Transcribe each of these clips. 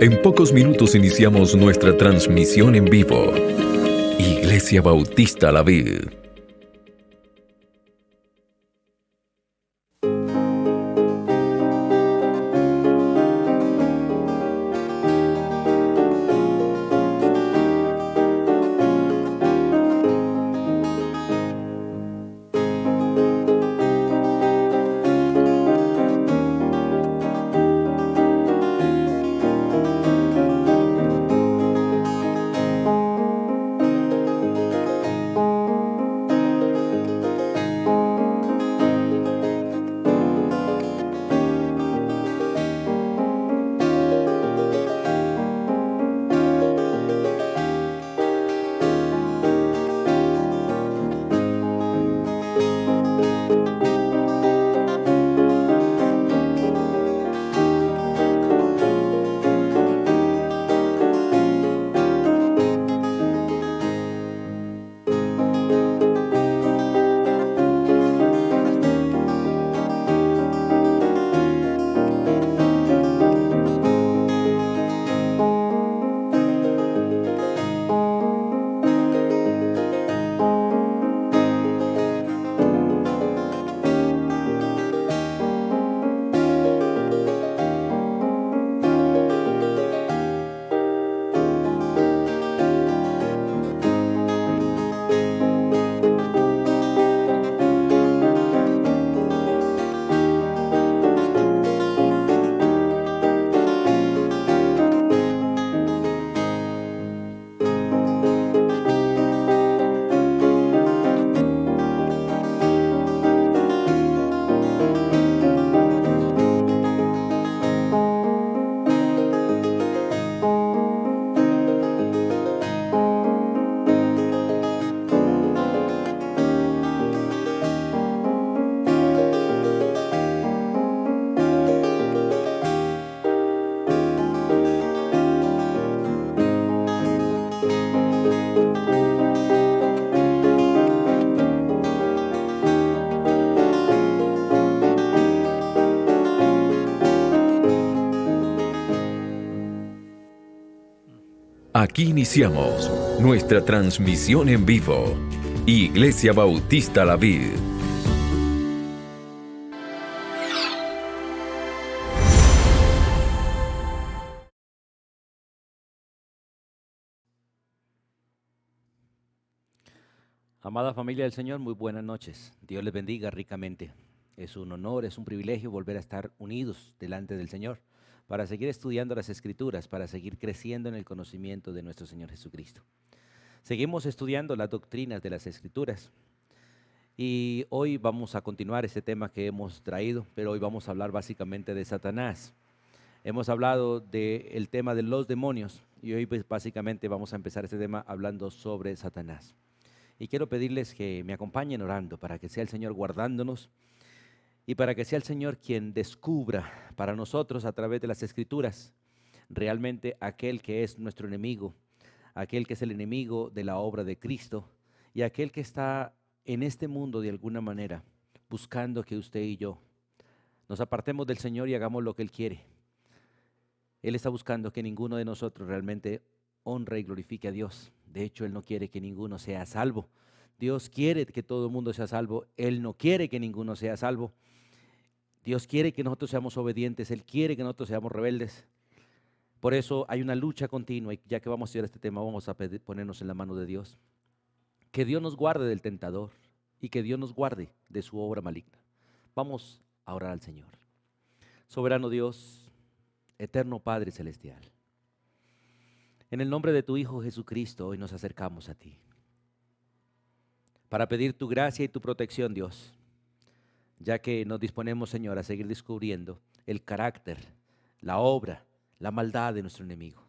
En pocos minutos iniciamos nuestra transmisión en vivo. Iglesia Bautista La Vid. Aquí iniciamos nuestra transmisión en vivo. Iglesia Bautista La Vid. Amada familia del Señor, muy buenas noches. Dios les bendiga ricamente. Es un honor, es un privilegio volver a estar unidos delante del Señor para seguir estudiando las Escrituras, para seguir creciendo en el conocimiento de nuestro Señor Jesucristo. Seguimos estudiando las doctrinas de las Escrituras y hoy vamos a continuar este tema que hemos traído, pero hoy vamos a hablar básicamente de Satanás. Hemos hablado del tema de los demonios y hoy pues básicamente vamos a empezar este tema hablando sobre Satanás. Y quiero pedirles que me acompañen orando para que sea el Señor guardándonos y para que sea el Señor quien descubra para nosotros a través de las Escrituras realmente aquel que es nuestro enemigo, aquel que es el enemigo de la obra de Cristo y aquel que está en este mundo de alguna manera buscando que usted y yo nos apartemos del Señor y hagamos lo que Él quiere. Él está buscando que ninguno de nosotros realmente honre y glorifique a Dios. De hecho, Él no quiere que ninguno sea salvo. Dios quiere que todo el mundo sea salvo. Él no quiere que ninguno sea salvo. Dios quiere que nosotros seamos obedientes. Él quiere que nosotros seamos rebeldes. Por eso hay una lucha continua y ya que vamos a estudiar este tema, vamos a ponernos en la mano de Dios. Que Dios nos guarde del tentador y que Dios nos guarde de su obra maligna. Vamos a orar al Señor. Soberano Dios, eterno Padre Celestial, en el nombre de tu Hijo Jesucristo, hoy nos acercamos a ti para pedir tu gracia y tu protección, Dios, ya que nos disponemos, Señor, a seguir descubriendo el carácter, la obra, la maldad de nuestro enemigo.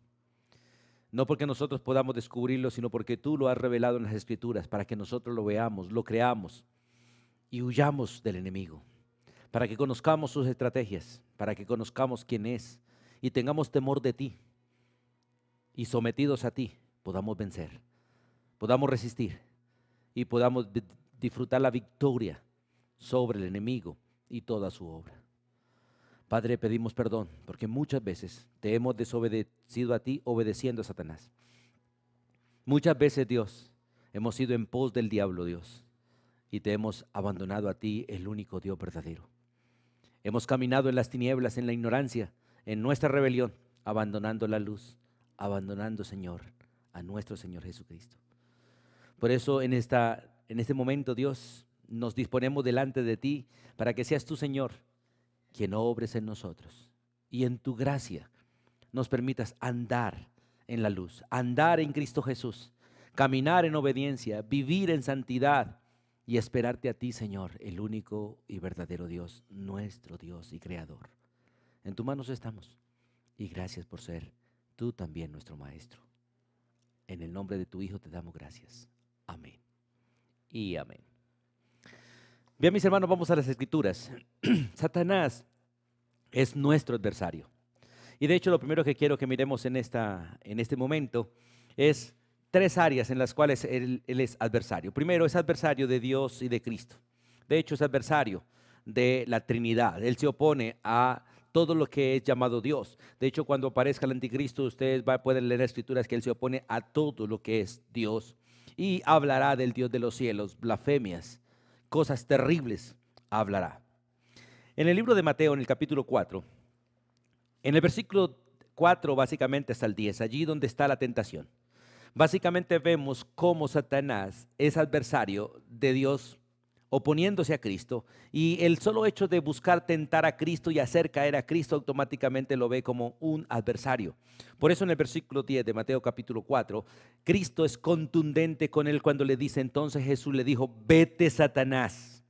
No porque nosotros podamos descubrirlo, sino porque tú lo has revelado en las Escrituras para que nosotros lo veamos, lo creamos y huyamos del enemigo, para que conozcamos sus estrategias, para que conozcamos quién es y tengamos temor de ti y sometidos a ti podamos vencer, podamos resistir y podamos disfrutar la victoria sobre el enemigo y toda su obra. Padre, pedimos perdón porque muchas veces te hemos desobedecido a ti obedeciendo a Satanás. Muchas veces, Dios, hemos ido en pos del diablo, Dios, y te hemos abandonado a ti, el único Dios verdadero. Hemos caminado en las tinieblas, en la ignorancia, en nuestra rebelión, abandonando la luz, abandonando, Señor, a nuestro Señor Jesucristo. Por eso en este momento, Dios, nos disponemos delante de ti para que seas tú, Señor, quien obres en nosotros y en tu gracia nos permitas andar en la luz, andar en Cristo Jesús, caminar en obediencia, vivir en santidad y esperarte a ti, Señor, el único y verdadero Dios, nuestro Dios y Creador. En tus manos estamos y gracias por ser tú también nuestro Maestro. En el nombre de tu Hijo te damos gracias. Amén y amén. Bien, mis hermanos, vamos a las Escrituras. Satanás es nuestro adversario. Y de hecho, lo primero que quiero que miremos en este momento es 3 áreas en las cuales él es adversario. Primero, es adversario de Dios y de Cristo. De hecho, es adversario de la Trinidad. Él se opone a todo lo que es llamado Dios. De hecho, cuando aparezca el anticristo, ustedes pueden leer escrituras que él se opone a todo lo que es Dios. Y hablará del Dios de los cielos, blasfemias, cosas terribles hablará. En el libro de Mateo, en el capítulo 4, en el versículo 4 básicamente hasta el 10, allí donde está la tentación, básicamente vemos cómo Satanás es adversario de Dios oponiéndose a Cristo, y el solo hecho de buscar tentar a Cristo y hacer caer a Cristo automáticamente lo ve como un adversario. Por eso en el versículo 10 de Mateo capítulo 4, Cristo es contundente con él cuando le dice, entonces Jesús le dijo, vete Satanás,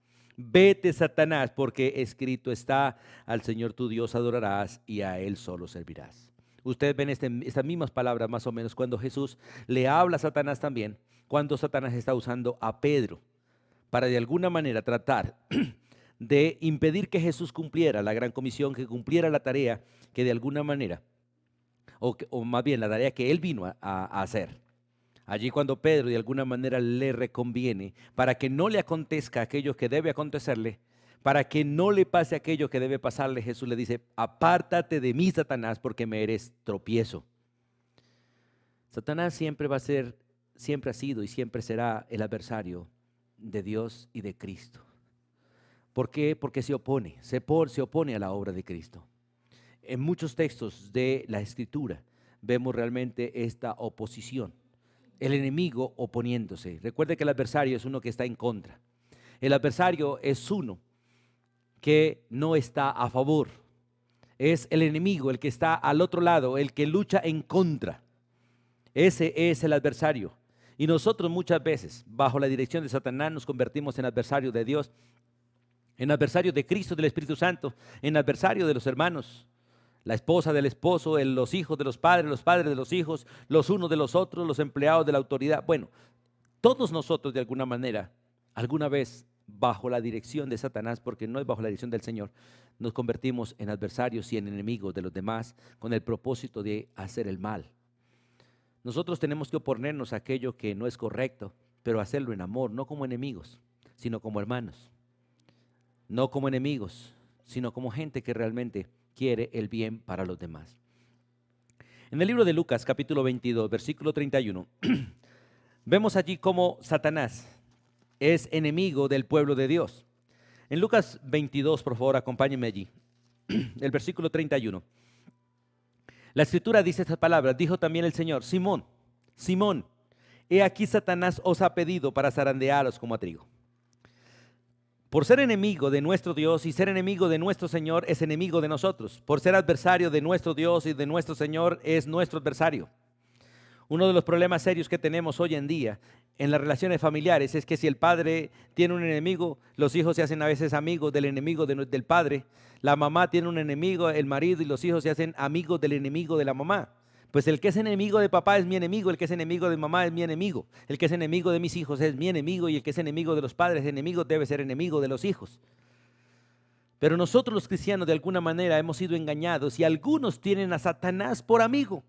porque escrito está, al Señor tu Dios adorarás y a Él solo servirás. Ustedes ven estas mismas palabras más o menos cuando Jesús le habla a Satanás también, cuando Satanás está usando a Pedro para de alguna manera tratar de impedir que Jesús cumpliera la gran comisión, que cumpliera la tarea que de alguna manera, o más bien la tarea que él vino a hacer. Allí cuando Pedro de alguna manera le reconviene para que no le acontezca aquello que debe acontecerle, para que no le pase aquello que debe pasarle, Jesús le dice, apártate de mí, Satanás, porque me eres tropiezo. Satanás siempre ha sido y siempre será el adversario de Dios y de Cristo. ¿Por qué? Porque se opone a la obra de Cristo. En muchos textos de la Escritura vemos realmente esta oposición. El enemigo oponiéndose. Recuerde que el adversario es uno que está en contra. El adversario es uno que no está a favor. Es el enemigo, el que está al otro lado, el que lucha en contra. Ese es el adversario. Y nosotros muchas veces, bajo la dirección de Satanás, nos convertimos en adversario de Dios, en adversario de Cristo, del Espíritu Santo, en adversario de los hermanos, la esposa del esposo, los hijos de los padres de los hijos, los unos de los otros, los empleados de la autoridad. Bueno, todos nosotros de alguna manera, alguna vez bajo la dirección de Satanás, porque no es bajo la dirección del Señor, nos convertimos en adversarios y en enemigos de los demás con el propósito de hacer el mal. Nosotros tenemos que oponernos a aquello que no es correcto, pero hacerlo en amor, no como enemigos, sino como hermanos. No como enemigos, sino como gente que realmente quiere el bien para los demás. En el libro de Lucas, capítulo 22, versículo 31, vemos allí cómo Satanás es enemigo del pueblo de Dios. En Lucas 22, por favor, acompáñenme allí, el versículo 31. La Escritura dice estas palabras, dijo también el Señor, Simón, Simón, he aquí Satanás os ha pedido para zarandearos como a trigo. Por ser enemigo de nuestro Dios y ser enemigo de nuestro Señor, es enemigo de nosotros. Por ser adversario de nuestro Dios y de nuestro Señor, es nuestro adversario. Uno de los problemas serios que tenemos hoy en día en las relaciones familiares es que si el padre tiene un enemigo, los hijos se hacen a veces amigos del enemigo del padre. La mamá tiene un enemigo, el marido y los hijos se hacen amigos del enemigo de la mamá. Pues el que es enemigo de papá es mi enemigo, el que es enemigo de mamá es mi enemigo, el que es enemigo de mis hijos es mi enemigo y el que es enemigo de los padres debe ser enemigo de los hijos. Pero nosotros los cristianos de alguna manera hemos sido engañados y algunos tienen a Satanás por amigo.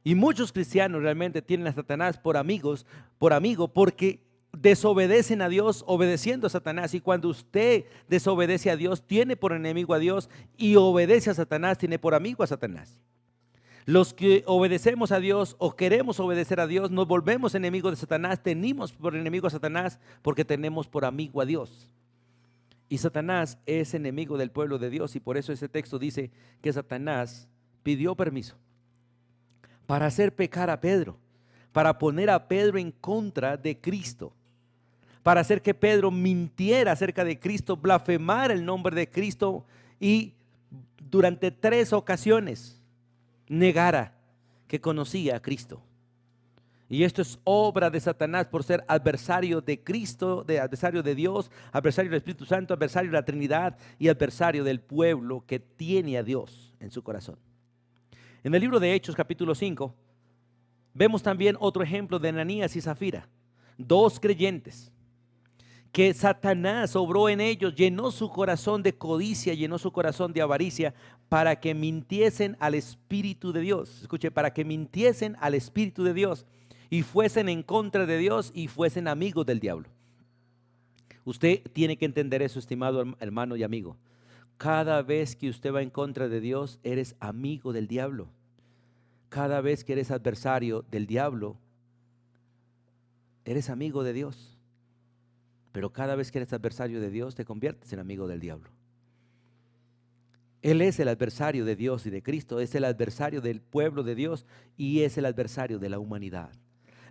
Y muchos cristianos realmente tienen a Satanás por amigo porque desobedecen a Dios obedeciendo a Satanás. Y cuando usted desobedece a Dios, tiene por enemigo a Dios, y obedece a Satanás, tiene por amigo a Satanás. Los que obedecemos a Dios o queremos obedecer a Dios, nos volvemos enemigos de Satanás, tenemos por enemigo a Satanás porque tenemos por amigo a Dios. Y Satanás es enemigo del pueblo de Dios, y por eso ese texto dice que Satanás pidió permiso para hacer pecar a Pedro, para poner a Pedro en contra de Cristo, para hacer que Pedro mintiera acerca de Cristo, blasfemara el nombre de Cristo, y durante 3 ocasiones negara que conocía a Cristo. Y esto es obra de Satanás por ser adversario de Cristo, adversario de Dios, adversario del Espíritu Santo, adversario de la Trinidad y adversario del pueblo que tiene a Dios en su corazón. En el libro de Hechos capítulo 5 vemos también otro ejemplo de Ananías y Zafira, 2 creyentes que Satanás obró en ellos, llenó su corazón de codicia, llenó su corazón de avaricia, para que mintiesen al Espíritu de Dios. Escuche, para que mintiesen al Espíritu de Dios y fuesen en contra de Dios y fuesen amigos del diablo. Usted tiene que entender eso, estimado hermano y amigo. Cada vez que usted va en contra de Dios, eres amigo del diablo. Cada vez que eres adversario del diablo, eres amigo de Dios. Pero cada vez que eres adversario de Dios, te conviertes en amigo del diablo. Él es el adversario de Dios y de Cristo, es el adversario del pueblo de Dios y es el adversario de la humanidad.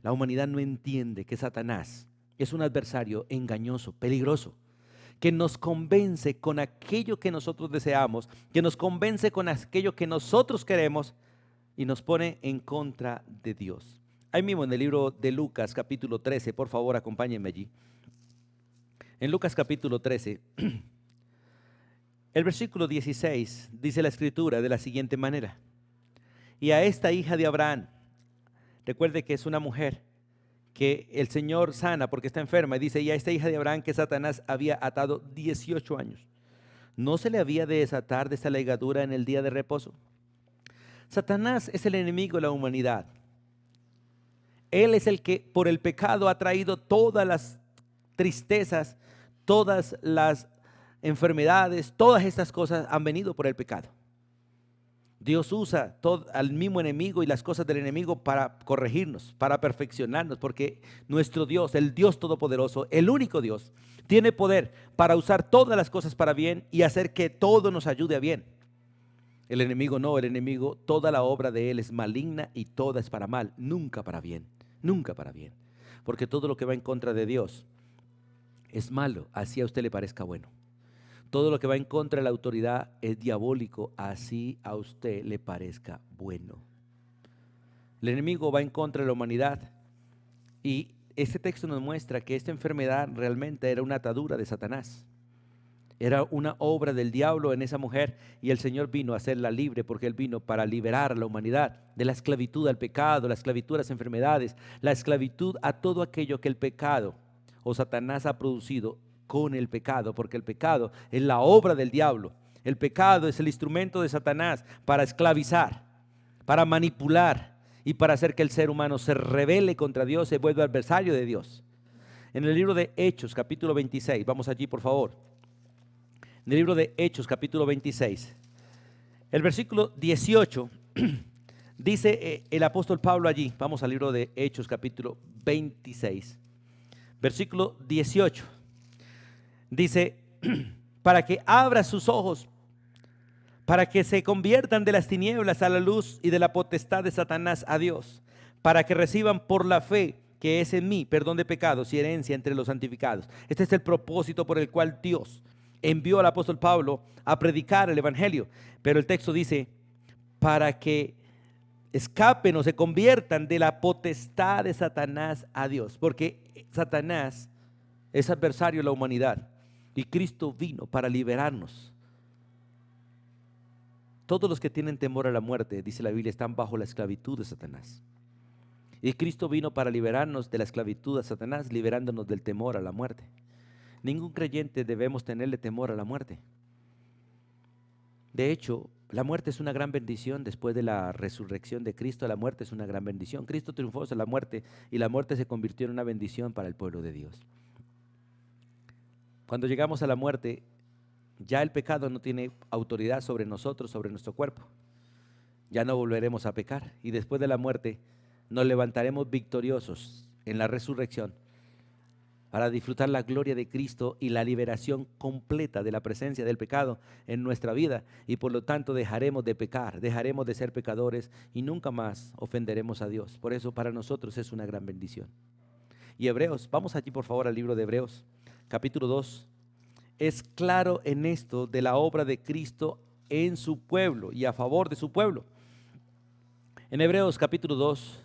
La humanidad no entiende que Satanás es un adversario engañoso, peligroso, que nos convence con aquello que nosotros deseamos, que nos convence con aquello que nosotros queremos y nos pone en contra de Dios. Ahí mismo en el libro de Lucas capítulo 13, por favor acompáñenme allí. En Lucas capítulo 13, el versículo 16 dice la escritura de la siguiente manera: y a esta hija de Abraham, recuerde que es una mujer que el Señor sana porque está enferma, y dice, y a esta hija de Abraham que Satanás había atado 18 años, ¿no se le había de desatar de esta ligadura en el día de reposo? Satanás es el enemigo de la humanidad. Él es el que por el pecado ha traído todas las tristezas, todas las enfermedades, todas estas cosas han venido por el pecado. Dios usa al mismo enemigo y las cosas del enemigo para corregirnos, para perfeccionarnos, porque nuestro Dios, el Dios Todopoderoso, el único Dios, tiene poder para usar todas las cosas para bien y hacer que todo nos ayude a bien. El enemigo no, el enemigo, toda la obra de él es maligna y toda es para mal, nunca para bien, nunca para bien, porque todo lo que va en contra de Dios es malo, así a usted le parezca bueno. Todo lo que va en contra de la autoridad es diabólico, así a usted le parezca bueno. El enemigo va en contra de la humanidad, y este texto nos muestra que esta enfermedad realmente era una atadura de Satanás. Era una obra del diablo en esa mujer, y el Señor vino a hacerla libre, porque Él vino para liberar a la humanidad de la esclavitud al pecado, la esclavitud a las enfermedades, la esclavitud a todo aquello que el pecado o Satanás ha producido con el pecado, porque el pecado es la obra del diablo. El pecado es el instrumento de Satanás para esclavizar, para manipular y para hacer que el ser humano se rebele contra Dios, se vuelva adversario de Dios. En el libro de Hechos, capítulo 26, vamos allí por favor. En el libro de Hechos, capítulo 26, el versículo 18, dice el apóstol Pablo allí, vamos al libro de Hechos, capítulo 26, versículo 18, dice, para que abra sus ojos, para que se conviertan de las tinieblas a la luz y de la potestad de Satanás a Dios, para que reciban por la fe que es en mí perdón de pecados y herencia entre los santificados. Este es el propósito por el cual Dios envió al apóstol Pablo a predicar el evangelio, pero el texto dice, para que escapen o se conviertan de la potestad de Satanás a Dios, porque Satanás es adversario de la humanidad y Cristo vino para liberarnos. Todos los que tienen temor a la muerte, dice la Biblia, están bajo la esclavitud de Satanás. Y Cristo vino para liberarnos de la esclavitud a Satanás, liberándonos del temor a la muerte. Ningún creyente debemos tenerle temor a la muerte. De hecho, La muerte es una gran bendición. Después de la resurrección de Cristo, la muerte es una gran bendición. Cristo triunfó sobre la muerte y la muerte se convirtió en una bendición para el pueblo de Dios. Cuando llegamos a la muerte, ya el pecado no tiene autoridad sobre nosotros, sobre nuestro cuerpo. Ya no volveremos a pecar y después de la muerte nos levantaremos victoriosos en la resurrección para disfrutar la gloria de Cristo y la liberación completa de la presencia del pecado en nuestra vida, y por lo tanto dejaremos de pecar, dejaremos de ser pecadores y nunca más ofenderemos a Dios. Por eso para nosotros es una gran bendición. Y Hebreos, vamos allí por favor al libro de Hebreos, capítulo 2, es claro en esto de la obra de Cristo en su pueblo y a favor de su pueblo. En Hebreos capítulo 2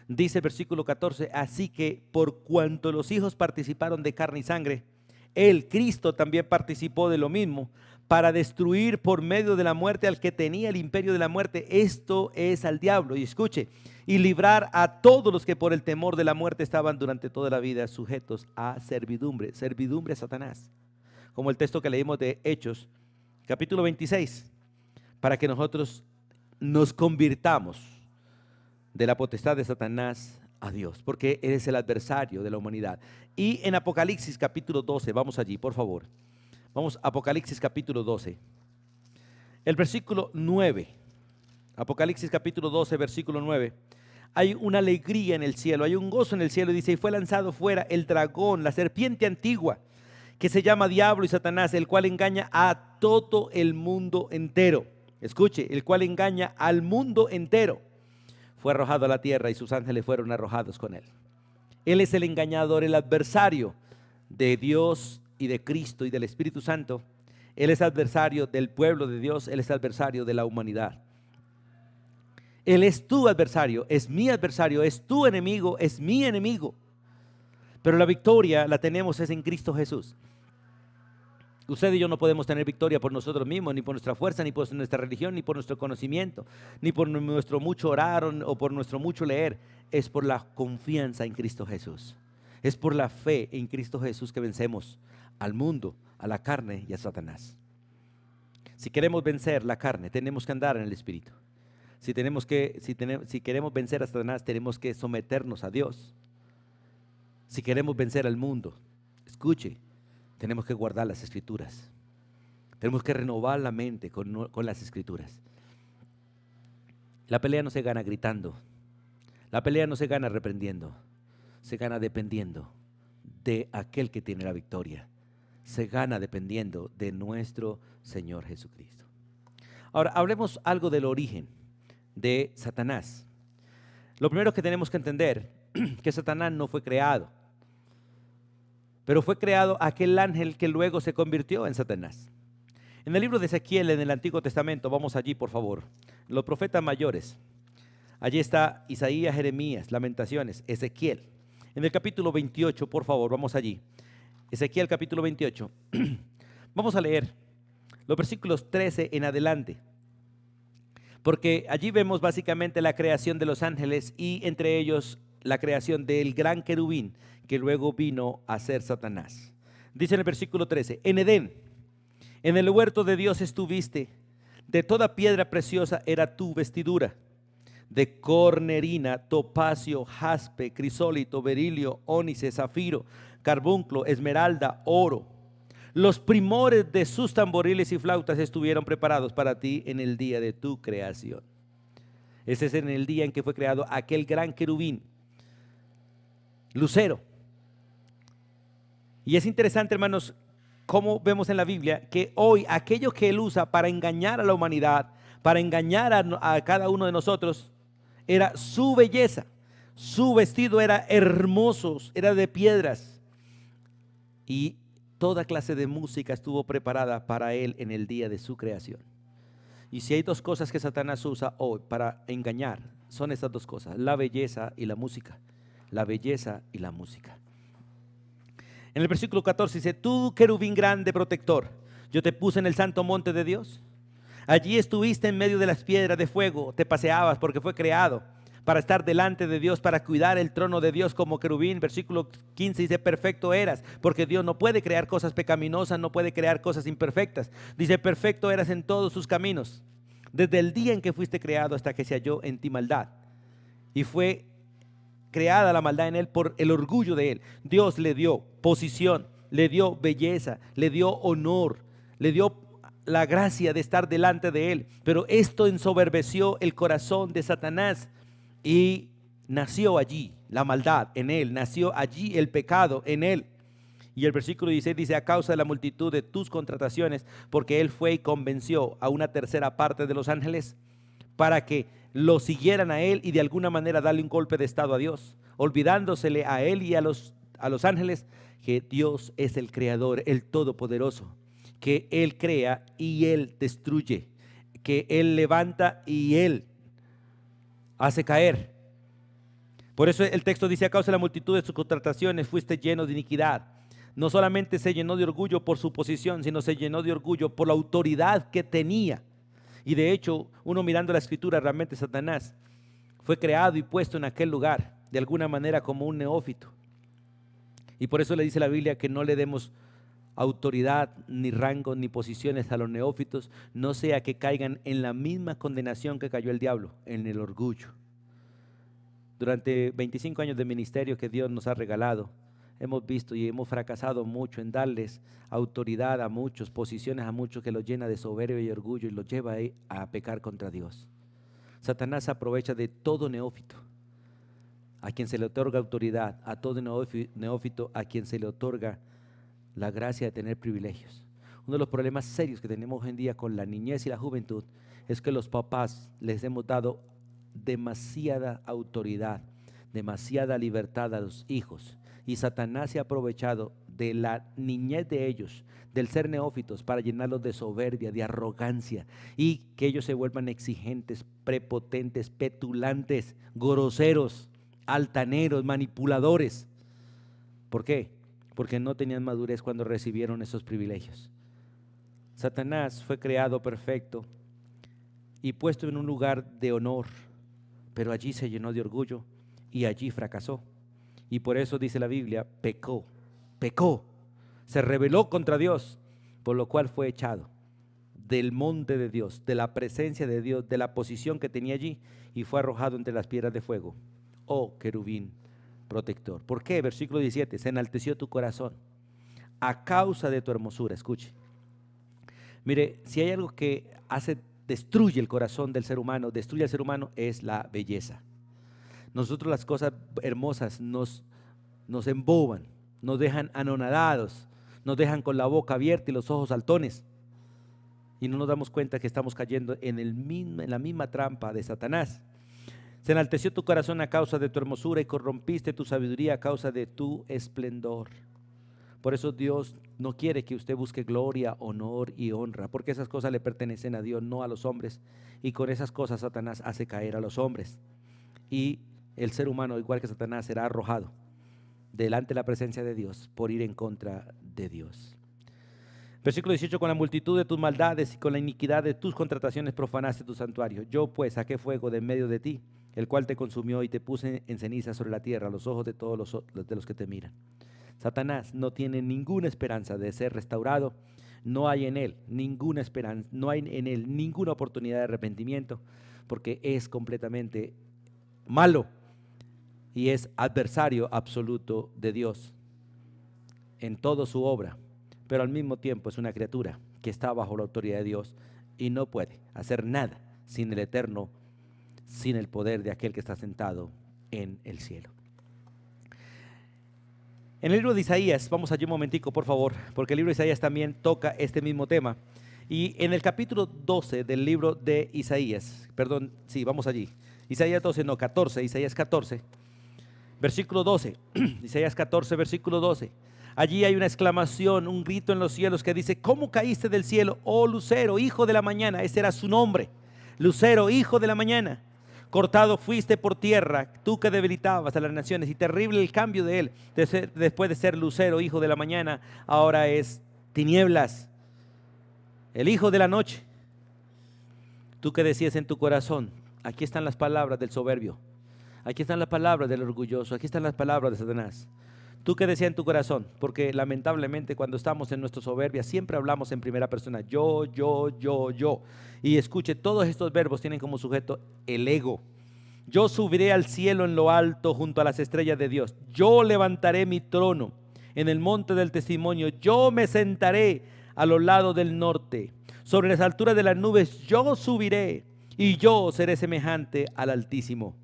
dice el versículo 14, así que por cuanto los hijos participaron de carne y sangre, él, Cristo, también participó de lo mismo, para destruir por medio de la muerte al que tenía el imperio de la muerte, esto es al diablo, y escuche, y librar a todos los que por el temor de la muerte estaban durante toda la vida sujetos a servidumbre a Satanás. Como el texto que leímos de Hechos, capítulo 26, para que nosotros nos convirtamos de la potestad de Satanás a Dios, porque Él es el adversario de la humanidad. Y en Apocalipsis capítulo 12, vamos allí por favor, vamos a Apocalipsis capítulo 12, el versículo 9, Apocalipsis capítulo 12, versículo 9, hay una alegría en el cielo, hay un gozo en el cielo, y dice, y fue lanzado fuera el dragón, la serpiente antigua, que se llama Diablo y Satanás, el cual engaña a todo el mundo entero. Escuche, el cual engaña al mundo entero. Fue arrojado a la tierra y sus ángeles fueron arrojados con él. Él es el engañador, el adversario de Dios y de Cristo y del Espíritu Santo. Él es adversario del pueblo de Dios, Él es adversario de la humanidad. Él es tu adversario, es mi adversario, es tu enemigo, es mi enemigo. Pero la victoria la tenemos es en Cristo Jesús. Usted y yo no podemos tener victoria por nosotros mismos, ni por nuestra fuerza, ni por nuestra religión, ni por nuestro conocimiento, ni por nuestro mucho orar o por nuestro mucho leer. Es por la confianza en Cristo Jesús. Es por la fe en Cristo Jesús que vencemos al mundo, a la carne y a Satanás. Si queremos vencer la carne, tenemos que andar en el Espíritu. Si queremos vencer a Satanás, tenemos que someternos a Dios. Si queremos vencer al mundo, escuche, tenemos que guardar las Escrituras. Tenemos que renovar la mente con las Escrituras. La pelea no se gana gritando. La pelea no se gana reprendiendo. Se gana dependiendo de aquel que tiene la victoria. Se gana dependiendo de nuestro Señor Jesucristo. Ahora, hablemos algo del origen de Satanás. Lo primero que tenemos que entender que Satanás no fue creado, pero fue creado aquel ángel que luego se convirtió en Satanás. En el libro de Ezequiel, en el Antiguo Testamento, vamos allí por favor, los profetas mayores. Allí está Isaías, Jeremías, Lamentaciones, Ezequiel. En el capítulo 28, por favor, vamos allí. Ezequiel capítulo 28. Vamos a leer los versículos 13 en adelante, porque allí vemos básicamente la creación de los ángeles y entre ellos la creación del gran querubín que luego vino a ser Satanás. Dice en el versículo 13, en Edén, en el huerto de Dios estuviste, de toda piedra preciosa era tu vestidura, de cornerina, topacio, jaspe, crisólito, berilio, ónice, zafiro, carbunclo, esmeralda, oro. Los primores de sus tamboriles y flautas estuvieron preparados para ti en el día de tu creación. Ese es en el día en que fue creado aquel gran querubín, lucero. Y es interesante, hermanos, cómo vemos en la Biblia que hoy aquello que él usa para engañar a la humanidad, para engañar a cada uno de nosotros, era su belleza. Su vestido era hermoso, era de piedras. Y toda clase de música estuvo preparada para él en el día de su creación. Y si hay dos cosas que Satanás usa hoy para engañar, son estas dos cosas, la belleza y la música. La belleza y la música. En el versículo 14 dice, tú querubín grande protector, yo te puse en el santo monte de Dios. Allí estuviste en medio de las piedras de fuego, te paseabas porque fue creado para estar delante de Dios, para cuidar el trono de Dios como querubín. Versículo 15 dice, perfecto eras, porque Dios no puede crear cosas pecaminosas, no puede crear cosas imperfectas. Dice, perfecto eras en todos sus caminos. desde el día en que fuiste creado hasta que se halló en ti maldad. Y fue creada la maldad en él por el orgullo de él. Dios le dio posición, le dio belleza, le dio honor, le dio la gracia de estar delante de él. Pero esto ensoberbeció el corazón de Satanás y nació allí la maldad en él, nació allí el pecado en él. Y el versículo 16 dice: a causa de la multitud de tus contrataciones, porque él fue y convenció a una tercera parte de los ángeles para que lo siguieran a él y de alguna manera darle un golpe de estado a Dios, olvidándosele a él y a los ángeles que Dios es el creador, el todopoderoso, que él crea y él destruye, que él levanta y él hace caer. Por eso el texto dice: a causa de la multitud de sus contrataciones fuiste lleno de iniquidad. No solamente se llenó de orgullo por su posición, sino se llenó de orgullo por la autoridad que tenía. Y de hecho, uno mirando la escritura, realmente Satanás fue creado y puesto en aquel lugar, de alguna manera como un neófito. Y por eso le dice la Biblia que no le demos autoridad, ni rango, ni posiciones a los neófitos, no sea que caigan en la misma condenación que cayó el diablo, en el orgullo. Durante 25 años de ministerio que Dios nos ha regalado, hemos visto y hemos fracasado mucho en darles autoridad a muchos, posiciones a muchos, que los llena de soberbia y orgullo y los lleva a pecar contra Dios. Satanás aprovecha de todo neófito, a quien se le otorga autoridad, a todo neófito a quien se le otorga la gracia de tener privilegios. Uno de los problemas serios que tenemos hoy en día con la niñez y la juventud es que los papás les hemos dado demasiada autoridad, demasiada libertad a los hijos. Y Satanás se ha aprovechado de la niñez de ellos, del ser neófitos, para llenarlos de soberbia, de arrogancia, y que ellos se vuelvan exigentes, prepotentes, petulantes, groseros, altaneros, manipuladores. ¿Por qué? Porque no tenían madurez cuando recibieron esos privilegios. Satanás fue creado perfecto y puesto en un lugar de honor, pero allí se llenó de orgullo y allí fracasó. Y por eso dice la Biblia, pecó, se rebeló contra Dios, por lo cual fue echado del monte de Dios, de la presencia de Dios, de la posición que tenía allí, y fue arrojado entre las piedras de fuego. Oh querubín protector. ¿Por qué? Versículo 17, se enalteció tu corazón a causa de tu hermosura. Escuche, mire, si hay algo que destruye el corazón del ser humano, destruye al ser humano, es la belleza. Nosotros las cosas hermosas nos emboban, nos dejan anonadados, nos dejan con la boca abierta y los ojos saltones, y no nos damos cuenta que estamos cayendo en la misma trampa de Satanás. Se enalteció tu corazón a causa de tu hermosura y corrompiste tu sabiduría a causa de tu esplendor. Por eso Dios no quiere que usted busque gloria, honor y honra, porque esas cosas le pertenecen a Dios, no a los hombres, y con esas cosas Satanás hace caer a los hombres. Y el ser humano, igual que Satanás, será arrojado delante de la presencia de Dios por ir en contra de Dios. Versículo 18, con la multitud de tus maldades y con la iniquidad de tus contrataciones profanaste tu santuario. Yo pues saqué fuego de en medio de ti, el cual te consumió, y te puse en ceniza sobre la tierra, a los ojos de todos los que te miran. Satanás no tiene ninguna esperanza de ser restaurado. No hay en él ninguna esperanza, no hay en él ninguna oportunidad de arrepentimiento, porque es completamente malo y es adversario absoluto de Dios en toda su obra, pero al mismo tiempo es una criatura que está bajo la autoridad de Dios y no puede hacer nada sin el eterno, sin el poder de aquel que está sentado en el cielo. En el libro de Isaías, vamos allí un momentico por favor, porque el libro de Isaías también toca este mismo tema. Y en el capítulo 12 del libro de Isaías, perdón, sí, vamos allí. Isaías 12, no, 14, Isaías 14, versículo 12. Isaías 14, versículo 12. Allí hay una exclamación, un grito en los cielos que dice: ¿cómo caíste del cielo, oh lucero, hijo de la mañana? Ese era su nombre, lucero, hijo de la mañana. Cortado fuiste por tierra, tú que debilitabas a las naciones. Y terrible el cambio de él. Después de ser lucero, hijo de la mañana, ahora es tinieblas, el hijo de la noche. Tú que decías en tu corazón: aquí están las palabras del soberbio, aquí están las palabras del orgulloso, aquí están las palabras de Satanás. ¿Tú qué decías en tu corazón? Porque lamentablemente cuando estamos en nuestra soberbia siempre hablamos en primera persona. Yo. Y escuche, todos estos verbos tienen como sujeto el ego. Yo subiré al cielo en lo alto junto a las estrellas de Dios. Yo levantaré mi trono en el monte del testimonio. Yo me sentaré a los lados del norte. Sobre las alturas de las nubes yo subiré y yo seré semejante al Altísimo.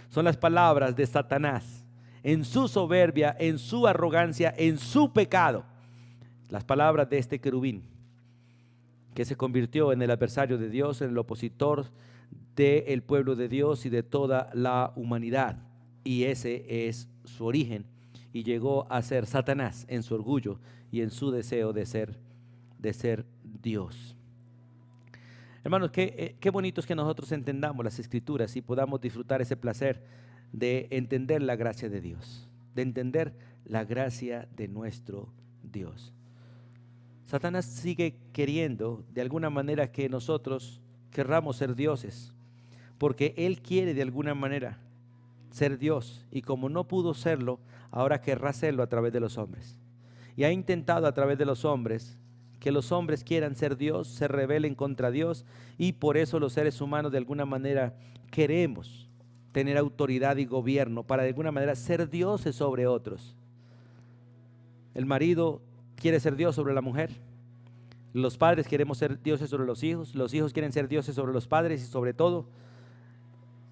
Son las palabras de Satanás en su soberbia, en su arrogancia, en su pecado. Las palabras de este querubín que se convirtió en el adversario de Dios, en el opositor del pueblo de Dios y de toda la humanidad. Y ese es su origen. Y llegó a ser Satanás en su orgullo y en su deseo de ser Dios. Hermanos, qué bonito es que nosotros entendamos las Escrituras y podamos disfrutar ese placer de entender la gracia de Dios, de entender la gracia de nuestro Dios. Satanás sigue queriendo de alguna manera que nosotros querramos ser dioses, porque él quiere de alguna manera ser Dios, y como no pudo serlo, ahora querrá serlo a través de los hombres. Y ha intentado a través de los hombres que los hombres quieran ser Dios, se rebelen contra Dios, y por eso los seres humanos de alguna manera queremos tener autoridad y gobierno para de alguna manera ser dioses sobre otros. El marido quiere ser Dios sobre la mujer, los padres queremos ser dioses sobre los hijos quieren ser dioses sobre los padres y sobre todo,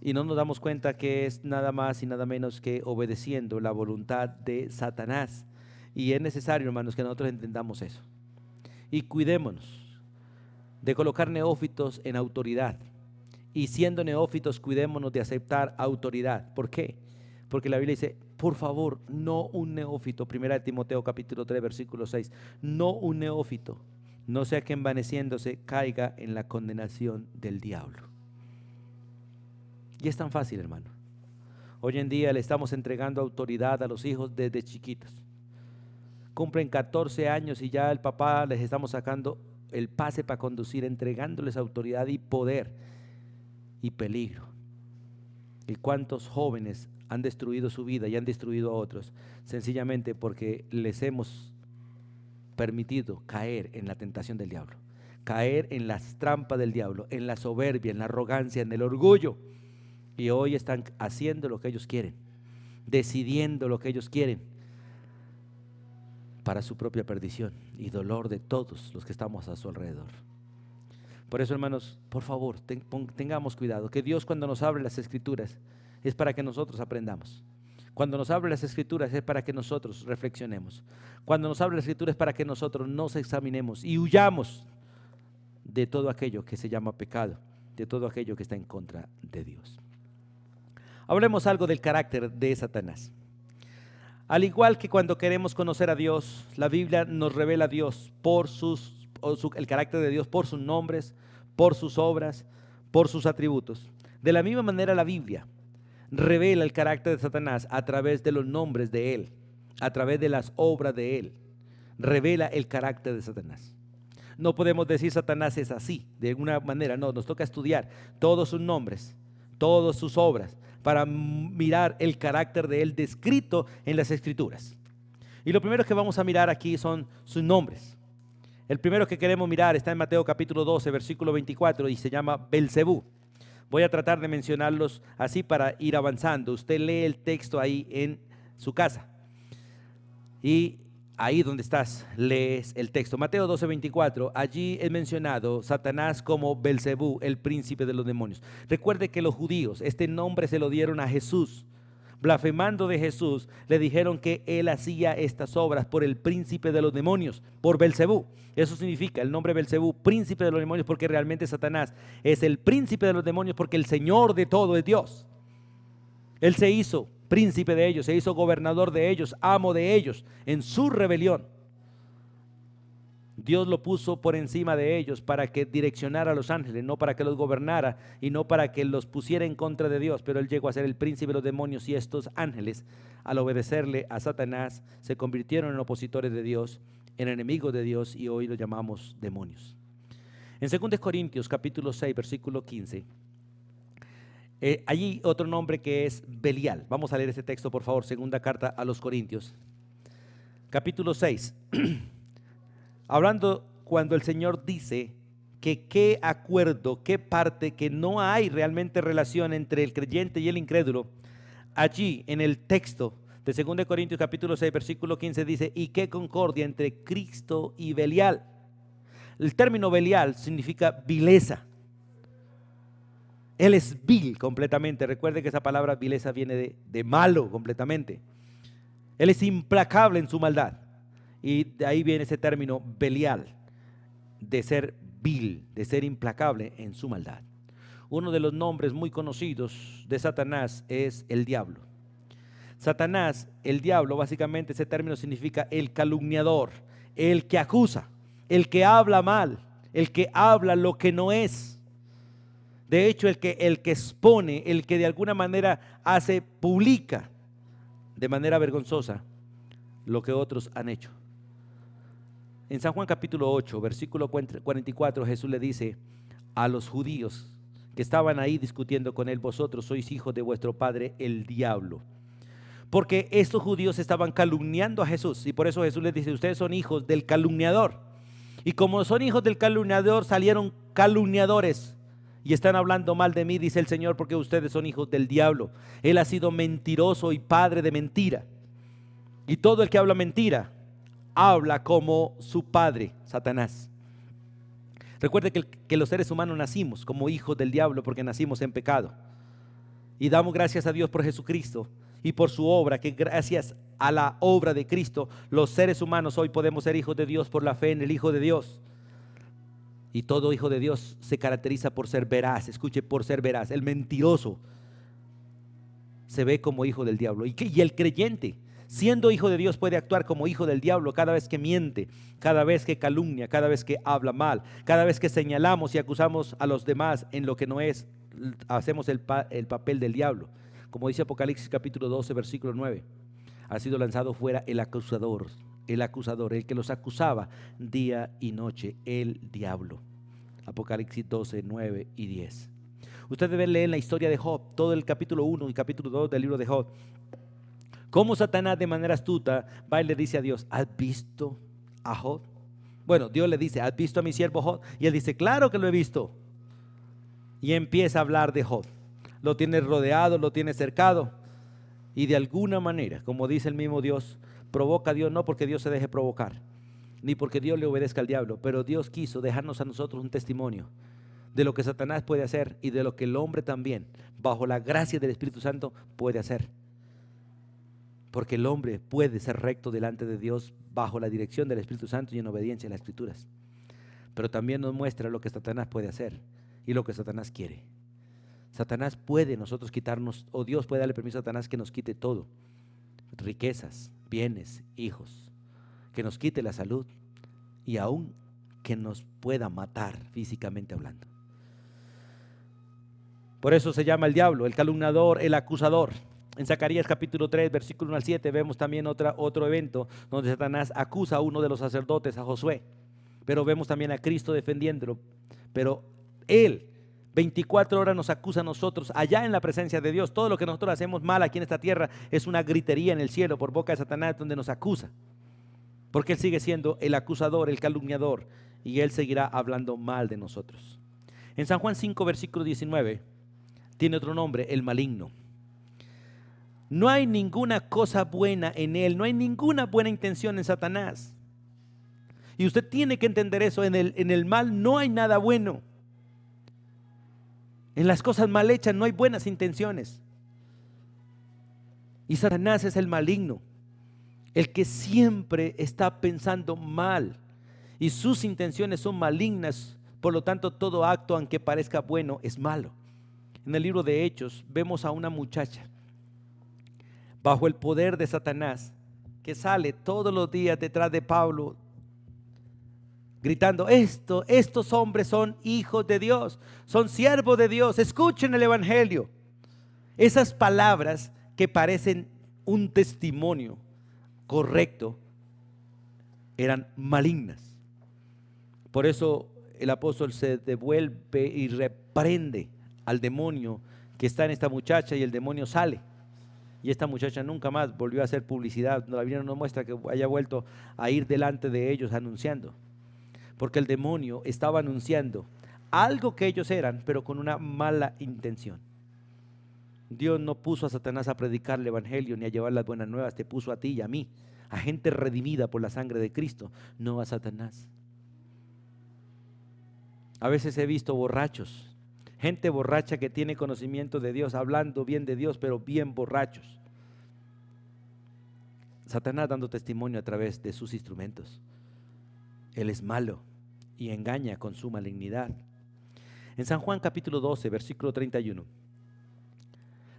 y no nos damos cuenta que es nada más y nada menos que obedeciendo la voluntad de Satanás. Y es necesario, hermanos, que nosotros entendamos eso. Y cuidémonos de colocar neófitos en autoridad. Y siendo neófitos, cuidémonos de aceptar autoridad. ¿Por qué? Porque la Biblia dice, por favor, no un neófito. 1 Timoteo capítulo 3, versículo 6. No un neófito, no sea que envaneciéndose caiga en la condenación del diablo. Y es tan fácil, hermano. Hoy en día le estamos entregando autoridad a los hijos desde chiquitos. Cumplen 14 años y ya el papá les estamos sacando el pase para conducir, entregándoles autoridad y poder y peligro. ¿Y cuántos jóvenes han destruido su vida y han destruido a otros? Sencillamente porque les hemos permitido caer en la tentación del diablo, caer en las trampas del diablo, en la soberbia, en la arrogancia, en el orgullo. Y hoy están haciendo lo que ellos quieren, decidiendo lo que ellos quieren, para su propia perdición y dolor de todos los que estamos a su alrededor. Por eso, hermanos, por favor, tengamos cuidado, que Dios cuando nos abre las Escrituras es para que nosotros aprendamos. Cuando nos abre las Escrituras es para que nosotros reflexionemos. Cuando nos abre las Escrituras es para que nosotros nos examinemos y huyamos de todo aquello que se llama pecado, de todo aquello que está en contra de Dios. Hablemos algo del carácter de Satanás. Al igual que cuando queremos conocer a Dios, la Biblia nos revela a Dios por el carácter de Dios, por sus nombres, por sus obras, por sus atributos. De la misma manera la Biblia revela el carácter de Satanás a través de los nombres de él, a través de las obras de él. Revela el carácter de Satanás. No podemos decir Satanás es así, de alguna manera, no, nos toca estudiar todos sus nombres, todas sus obras, para mirar el carácter de él descrito en las Escrituras. Y lo primero que vamos a mirar aquí son sus nombres. El primero que queremos mirar está en Mateo capítulo 12, versículo 24, y se llama Belcebú. Voy a tratar de mencionarlos así para ir avanzando. Usted lee el texto ahí en su casa. Y ahí donde estás, lees el texto. Mateo 12, 24, allí es mencionado Satanás como Belcebú, el príncipe de los demonios. Recuerde que los judíos, este nombre se lo dieron a Jesús. Blasfemando de Jesús, le dijeron que él hacía estas obras por el príncipe de los demonios, por Belcebú. Eso significa el nombre Belcebú, príncipe de los demonios, porque realmente Satanás es el príncipe de los demonios, porque el Señor de todo es Dios. Él se hizo príncipe de ellos, se hizo gobernador de ellos, amo de ellos, en su rebelión. Dios lo puso por encima de ellos para que direccionara a los ángeles, no para que los gobernara y no para que los pusiera en contra de Dios, pero él llegó a ser el príncipe de los demonios, y estos ángeles, al obedecerle a Satanás, se convirtieron en opositores de Dios, en enemigos de Dios, y hoy los llamamos demonios. En 2 Corintios capítulo 6, versículo 15, allí otro nombre que es Belial. Vamos a leer este texto, por favor. Segunda carta a los Corintios. capítulo 6, hablando cuando el Señor dice que qué acuerdo, qué parte, que no hay realmente relación entre el creyente y el incrédulo. Allí en el texto de 2 Corintios capítulo 6 versículo 15 dice: y qué concordia entre Cristo y Belial. El término Belial significa vileza. Él es vil completamente. Recuerde que esa palabra vileza viene de malo completamente. Él es implacable en su maldad. Y de ahí viene ese término Belial, de ser vil, de ser implacable en su maldad. Uno de los nombres muy conocidos de Satanás es el diablo. Satanás, el diablo, básicamente ese término significa el calumniador, el que acusa, el que habla mal, el que habla lo que no es. De hecho, el que expone, el que de alguna manera publica de manera vergonzosa lo que otros han hecho. En San Juan capítulo 8, versículo 44, Jesús le dice a los judíos que estaban ahí discutiendo con él: vosotros sois hijos de vuestro padre el diablo. Porque estos judíos estaban calumniando a Jesús, y por eso Jesús les dice: ustedes son hijos del calumniador. Y como son hijos del calumniador, salieron calumniadores y están hablando mal de mí, dice el Señor, porque ustedes son hijos del diablo. Él ha sido mentiroso y padre de mentira. Y todo el que habla mentira habla como su padre, Satanás. Recuerde que los seres humanos nacimos como hijos del diablo porque nacimos en pecado. Y damos gracias a Dios por Jesucristo y por su obra, que gracias a la obra de Cristo, los seres humanos hoy podemos ser hijos de Dios por la fe en el Hijo de Dios. Y todo hijo de Dios se caracteriza por ser veraz. Escuche, por ser veraz. El mentiroso se ve como hijo del diablo. Y el creyente, siendo hijo de Dios, puede actuar como hijo del diablo cada vez que miente, cada vez que calumnia, cada vez que habla mal, cada vez que señalamos y acusamos a los demás en lo que no es. Hacemos el papel del diablo. Como dice Apocalipsis capítulo 12 versículo 9: ha sido lanzado fuera el acusador, el que los acusaba día y noche, el diablo. Apocalipsis 12, 9 y 10. Usted debe leer la historia de Job, todo el capítulo 1 y capítulo 2 del libro de Job. Cómo Satanás de manera astuta va y le dice a Dios: ¿has visto a Job? Bueno, Dios le dice: ¿has visto a mi siervo Job? Y él dice: claro que lo he visto. Y empieza a hablar de Job. Lo tiene rodeado, lo tiene cercado. Y de alguna manera, como dice el mismo Dios, provoca a Dios, no porque Dios se deje provocar, ni porque Dios le obedezca al diablo, pero Dios quiso dejarnos a nosotros un testimonio de lo que Satanás puede hacer y de lo que el hombre también, bajo la gracia del Espíritu Santo, puede hacer. Porque el hombre puede ser recto delante de Dios bajo la dirección del Espíritu Santo y en obediencia a las Escrituras. Pero también nos muestra lo que Satanás puede hacer y lo que Satanás quiere. Satanás puede nosotros quitarnos, o Dios puede darle permiso a Satanás que nos quite todo: riquezas, bienes, hijos, que nos quite la salud y aún que nos pueda matar físicamente hablando. Por eso se llama el diablo, el calumniador, el acusador. En Zacarías capítulo 3 versículo 1 al 7 vemos también otro evento donde Satanás acusa a uno de los sacerdotes, a Josué, pero vemos también a Cristo defendiéndolo. Pero él 24 horas nos acusa a nosotros allá en la presencia de Dios. Todo lo que nosotros hacemos mal aquí en esta tierra es una gritería en el cielo por boca de Satanás, donde nos acusa, porque él sigue siendo el acusador, el calumniador, y él seguirá hablando mal de nosotros. En San Juan 5 versículo 19 tiene otro nombre: el maligno. No hay ninguna cosa buena en él, no hay ninguna buena intención en Satanás. Y usted tiene que entender eso: en el mal no hay nada bueno. En las cosas mal hechas no hay buenas intenciones. Y Satanás es el maligno, el que siempre está pensando mal, y sus intenciones son malignas. Por lo tanto, todo acto, aunque parezca bueno, es malo. En el libro de Hechos vemos a una muchacha bajo el poder de Satanás que sale todos los días detrás de Pablo gritando: estos hombres son hijos de Dios, son siervos de Dios, escuchen el evangelio. Esas palabras que parecen un testimonio correcto eran malignas. Por eso el apóstol se devuelve y reprende al demonio que está en esta muchacha, y el demonio sale. Y esta muchacha nunca más volvió a hacer publicidad. La Biblia no nos muestra que haya vuelto a ir delante de ellos anunciando. Porque el demonio estaba anunciando algo que ellos eran, pero con una mala intención. Dios no puso a Satanás a predicar el evangelio ni a llevar las buenas nuevas. Te puso a ti y a mí, a gente redimida por la sangre de Cristo, no a Satanás. A veces he visto borrachos, gente borracha que tiene conocimiento de Dios, hablando bien de Dios, pero bien borrachos. Satanás dando testimonio a través de sus instrumentos. Él es malo y engaña con su malignidad. En San Juan capítulo 12, versículo 31,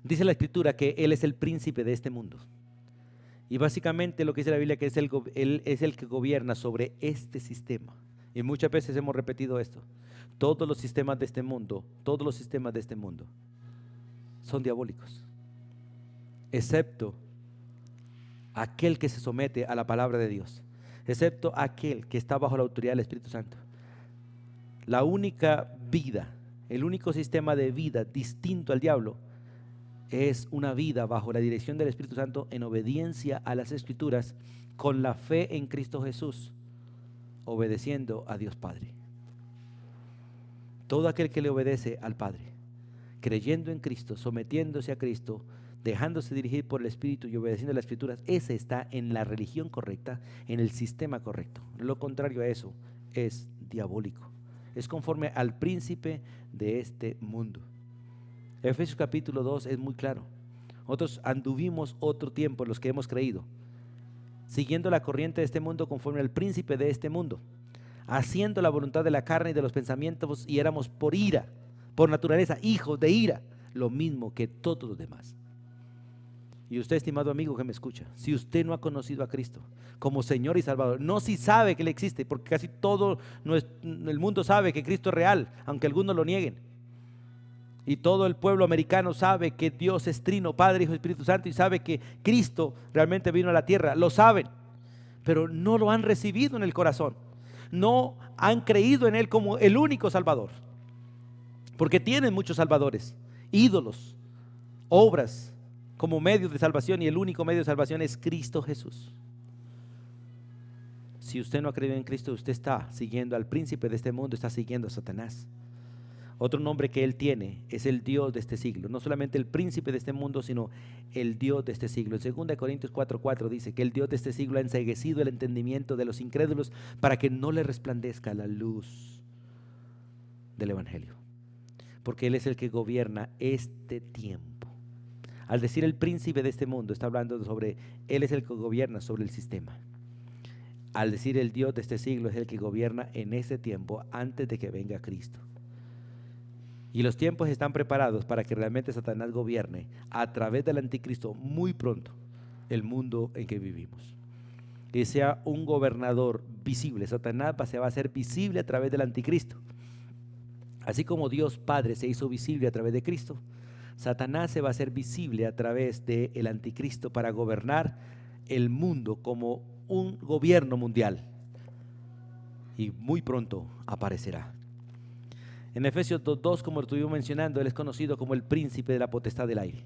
dice la Escritura que Él es el príncipe de este mundo. Y básicamente lo que dice la Biblia que Él es el que gobierna sobre este sistema. Y muchas veces hemos repetido esto. Todos los sistemas de este mundo son diabólicos, excepto aquel que se somete a la palabra de Dios, excepto aquel que está bajo la autoridad del Espíritu Santo. La única vida, el único sistema de vida distinto al diablo es una vida bajo la dirección del Espíritu Santo en obediencia a las Escrituras, con la fe en Cristo Jesús, obedeciendo a Dios Padre. Todo aquel que le obedece al Padre, creyendo en Cristo, sometiéndose a Cristo, dejándose dirigir por el Espíritu y obedeciendo a las Escrituras, ese está en la religión correcta, en el sistema correcto. Lo contrario a eso es diabólico, es conforme al príncipe de este mundo. Efesios capítulo 2 es muy claro. Nosotros anduvimos otro tiempo, los que hemos creído, siguiendo la corriente de este mundo conforme al príncipe de este mundo, haciendo la voluntad de la carne y de los pensamientos, y éramos por ira, por naturaleza, hijos de ira, lo mismo que todos los demás. Y usted, estimado amigo que me escucha, si usted no ha conocido a Cristo como Señor y Salvador, no si sabe que Él existe, porque casi todo el mundo sabe que Cristo es real, aunque algunos lo nieguen. Y todo el pueblo americano sabe que Dios es trino, Padre, Hijo y Espíritu Santo, y sabe que Cristo realmente vino a la tierra, lo saben, pero no lo han recibido en el corazón, no han creído en Él como el único Salvador, porque tienen muchos salvadores, ídolos, obras como medios de salvación, y el único medio de salvación es Cristo Jesús. Si usted no ha creído en Cristo, usted está siguiendo al príncipe de este mundo, está siguiendo a Satanás. Otro nombre que él tiene es el Dios de este siglo, no solamente el príncipe de este mundo, sino el Dios de este siglo. En 2 Corintios 4:4 dice que el Dios de este siglo ha enceguecido el entendimiento de los incrédulos para que no le resplandezca la luz del Evangelio, porque Él es el que gobierna este tiempo. Al decir el príncipe de este mundo, está hablando sobre Él es el que gobierna sobre el sistema. Al decir el Dios de este siglo, es el que gobierna en este tiempo antes de que venga Cristo. Y los tiempos están preparados para que realmente Satanás gobierne a través del anticristo muy pronto el mundo en que vivimos. Que sea un gobernador visible. Satanás se va a hacer visible a través del anticristo. Así como Dios Padre se hizo visible a través de Cristo, Satanás se va a hacer visible a través del anticristo para gobernar el mundo como un gobierno mundial. Y muy pronto aparecerá. En Efesios 2:2, como lo estuvimos mencionando, Él es conocido como el príncipe de la potestad del aire.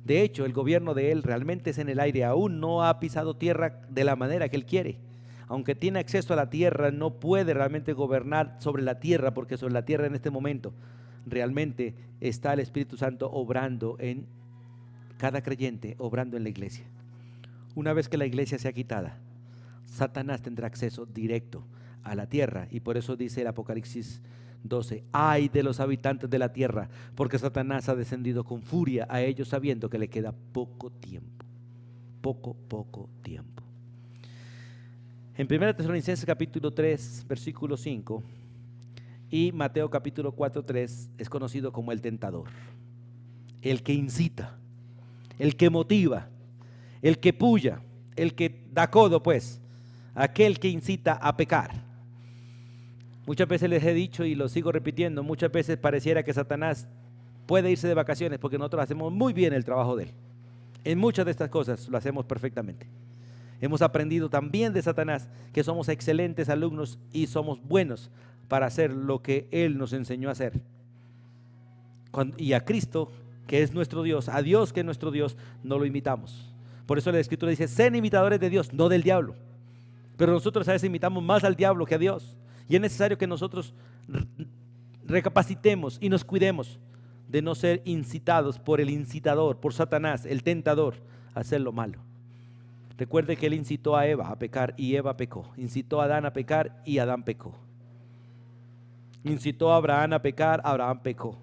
De hecho, el gobierno de Él realmente es en el aire. Aún no ha pisado tierra de la manera que Él quiere. Aunque tiene acceso a la tierra, no puede realmente gobernar sobre la tierra, porque sobre la tierra en este momento realmente está el Espíritu Santo obrando en cada creyente, obrando en la iglesia. Una vez que la iglesia sea quitada, Satanás tendrá acceso directo a la tierra, y por eso dice el Apocalipsis 12: ay de los habitantes de la tierra, porque Satanás ha descendido con furia a ellos, sabiendo que le queda poco tiempo. Poco tiempo. En 1 Tesalonicenses capítulo 3 versículo 5 y Mateo capítulo 4:3 es conocido como el tentador, el que incita, el que motiva, el que puya, el que da codo, pues, aquel que incita a pecar. Muchas veces les he dicho y lo sigo repitiendo, muchas veces pareciera que Satanás puede irse de vacaciones porque nosotros hacemos muy bien el trabajo de él. En muchas de estas cosas lo hacemos perfectamente. Hemos aprendido también de Satanás que somos excelentes alumnos y somos buenos para hacer lo que él nos enseñó a hacer. Y a Cristo, que es nuestro Dios, a Dios que es nuestro Dios, no lo imitamos. Por eso la Escritura dice, sean imitadores de Dios, no del diablo. Pero nosotros a veces imitamos más al diablo que a Dios. Y es necesario que nosotros recapacitemos y nos cuidemos de no ser incitados por el incitador, por Satanás, el tentador, a hacer lo malo. Recuerde que él incitó a Eva a pecar y Eva pecó. Incitó a Adán a pecar y Adán pecó. Incitó a Abraham a pecar, Abraham pecó.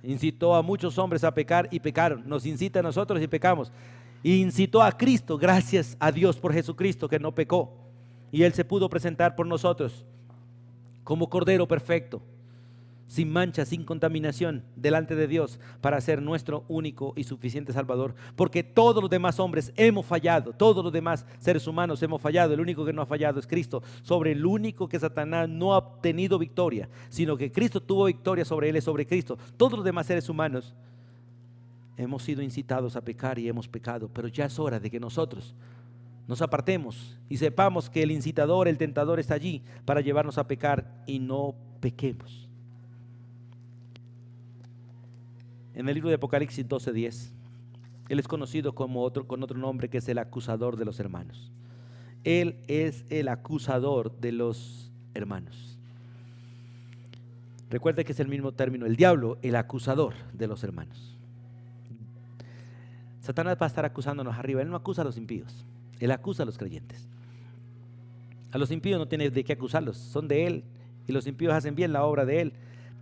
Incitó a muchos hombres a pecar y pecaron. Nos incita a nosotros y pecamos. Y incitó a Cristo, gracias a Dios por Jesucristo que no pecó. Y Él se pudo presentar por nosotros como Cordero perfecto, sin mancha, sin contaminación, delante de Dios, para ser nuestro único y suficiente Salvador. Porque todos los demás hombres hemos fallado, todos los demás seres humanos hemos fallado. El único que no ha fallado es Cristo, sobre el único que Satanás no ha obtenido victoria, sino que Cristo tuvo victoria sobre él, es sobre Cristo. Todos los demás seres humanos hemos sido incitados a pecar y hemos pecado, pero ya es hora de que nosotros nos apartemos y sepamos que el incitador, el tentador está allí para llevarnos a pecar y no pequemos. En el libro de Apocalipsis 12:10, él es conocido con otro nombre, que es el acusador de los hermanos. Él es el acusador de los hermanos. Recuerde que es el mismo término, el diablo, el acusador de los hermanos. Satanás va a estar acusándonos arriba. Él no acusa a los impíos, él acusa a los creyentes. A los impíos no tiene de qué acusarlos, son de él, y los impíos hacen bien la obra de él.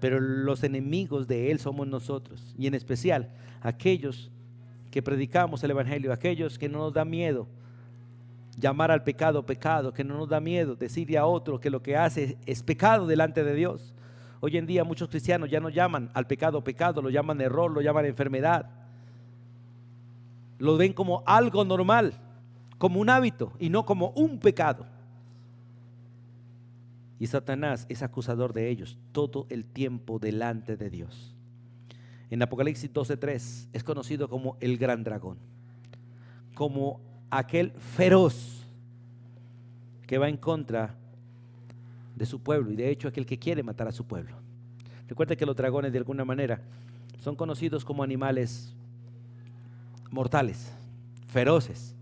Pero los enemigos de él somos nosotros, y en especial aquellos que predicamos el evangelio, aquellos que no nos da miedo llamar al pecado pecado, que no nos da miedo decirle a otro que lo que hace es pecado delante de Dios. Hoy en día muchos cristianos ya no llaman al pecado pecado, lo llaman error, lo llaman enfermedad. Lo ven como algo normal, como un hábito y no como un pecado. Y Satanás es acusador de ellos todo el tiempo delante de Dios. En Apocalipsis 12:3 es conocido como el gran dragón, como aquel feroz que va en contra de su pueblo, y de hecho aquel que quiere matar a su pueblo. Recuerda que los dragones de alguna manera son conocidos como animales mortales, feroces,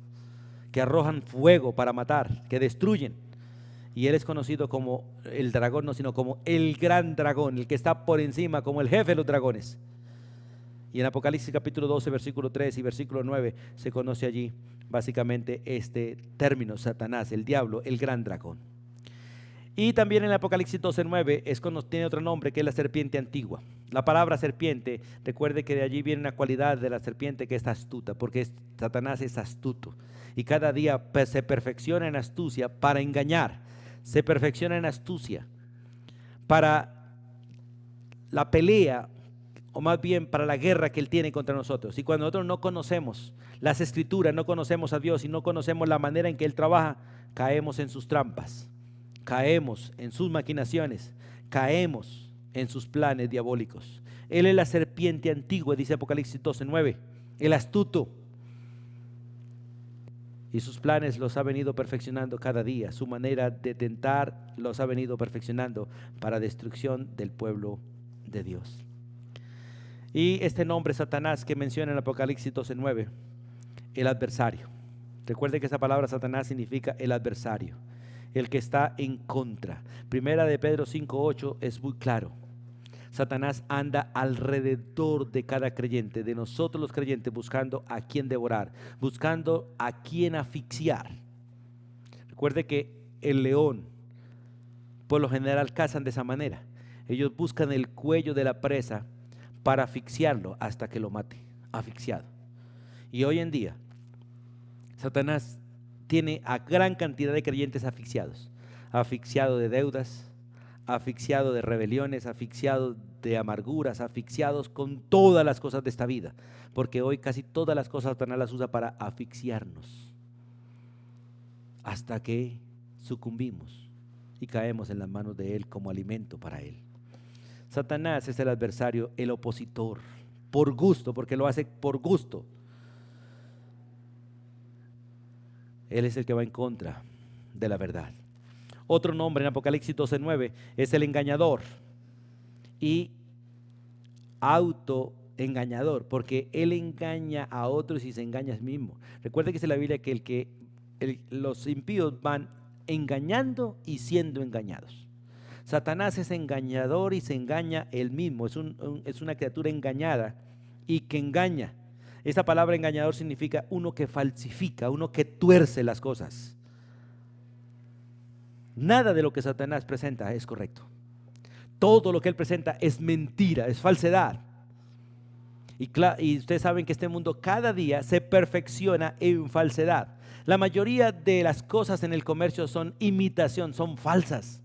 que arrojan fuego para matar, que destruyen. Y él es conocido como el dragón, no, sino como el gran dragón, el que está por encima, como el jefe de los dragones. Y en Apocalipsis capítulo 12, versículo 3 y versículo 9 se conoce allí básicamente este término, Satanás, el diablo, el gran dragón. Y también en Apocalipsis 12:9 tiene otro nombre, que es la serpiente antigua. La palabra serpiente, recuerde que de allí viene una cualidad de la serpiente, que es astuta, porque Satanás es astuto. Y cada día se perfecciona en astucia para engañar, se perfecciona en astucia para la pelea, o más bien para la guerra que él tiene contra nosotros. Y cuando nosotros no conocemos las escrituras, no conocemos a Dios y no conocemos la manera en que él trabaja, caemos en sus trampas, caemos en sus maquinaciones, caemos en sus planes diabólicos. Él es la serpiente antigua, dice Apocalipsis 12:9, el astuto. Y sus planes los ha venido perfeccionando cada día. Su manera de tentar los ha venido perfeccionando para destrucción del pueblo de Dios. Y este nombre Satanás que menciona en Apocalipsis 12:9, el adversario. Recuerde que esa palabra Satanás significa el adversario, el que está en contra. Primera de Pedro 5:8 es muy claro. Satanás anda alrededor de cada creyente, de nosotros los creyentes, buscando a quien devorar, buscando a quien asfixiar. Recuerde que el león, por lo general, cazan de esa manera. Ellos buscan el cuello de la presa para asfixiarlo hasta que lo mate, asfixiado. Y hoy en día, Satanás tiene a gran cantidad de creyentes asfixiados, asfixiado de deudas, asfixiado de rebeliones, asfixiados de amarguras, asfixiados con todas las cosas de esta vida, porque hoy casi todas las cosas Satanás las usa para asfixiarnos, hasta que sucumbimos y caemos en las manos de él como alimento para él. Satanás es el adversario, el opositor, por gusto, porque lo hace por gusto. Él es el que va en contra de la verdad. Otro nombre en Apocalipsis 12:9 es el engañador y engañador, porque él engaña a otros y se engaña a sí mismo. Recuerde que dice la Biblia que los impíos van engañando y siendo engañados. Satanás es engañador y se engaña él mismo, es una criatura engañada y que engaña. Esta palabra engañador significa uno que falsifica, uno que tuerce las cosas. Nada de lo que Satanás presenta es correcto. Todo lo que él presenta es mentira, es falsedad. Y ustedes saben que este mundo cada día se perfecciona en falsedad. La mayoría de las cosas en el comercio son imitación, son falsas.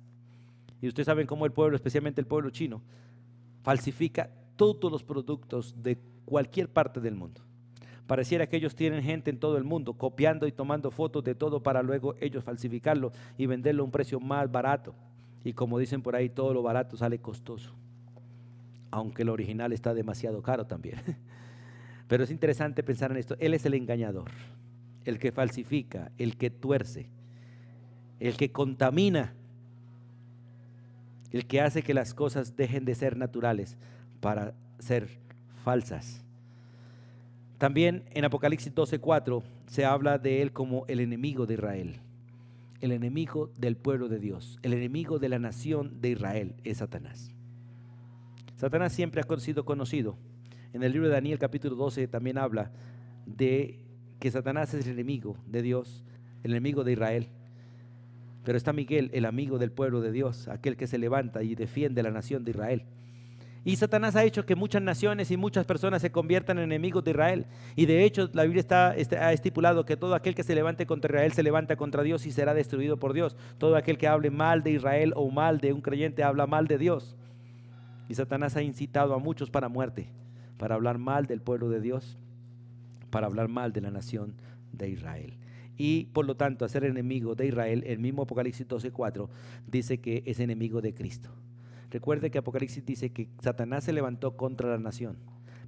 Y ustedes saben cómo el pueblo, especialmente el pueblo chino, falsifica todos los productos de cualquier parte del mundo. Pareciera que ellos tienen gente en todo el mundo copiando y tomando fotos de todo para luego ellos falsificarlo y venderlo a un precio más barato. Y como dicen por ahí, todo lo barato sale costoso, aunque el original está demasiado caro también. Pero es interesante pensar en esto. Él es el engañador, el que falsifica, el que tuerce, el que contamina, el que hace que las cosas dejen de ser naturales para ser falsas. También en Apocalipsis 12:4 se habla de él como el enemigo de Israel, el enemigo del pueblo de Dios, el enemigo de la nación de Israel es Satanás. Satanás siempre ha sido conocido. En el libro de Daniel capítulo 12 también habla de que Satanás es el enemigo de Dios, el enemigo de Israel. Pero está Miguel, el amigo del pueblo de Dios, aquel que se levanta y defiende la nación de Israel. Y Satanás ha hecho que muchas naciones y muchas personas se conviertan en enemigos de Israel. Y de hecho la Biblia ha estipulado que todo aquel que se levante contra Israel se levanta contra Dios y será destruido por Dios. Todo aquel que hable mal de Israel o mal de un creyente habla mal de Dios. Y Satanás ha incitado a muchos para muerte, para hablar mal del pueblo de Dios, para hablar mal de la nación de Israel. Y por lo tanto, a ser enemigo de Israel, el mismo Apocalipsis 12:4 dice que es enemigo de Cristo. Recuerde que Apocalipsis dice que Satanás se levantó contra la nación,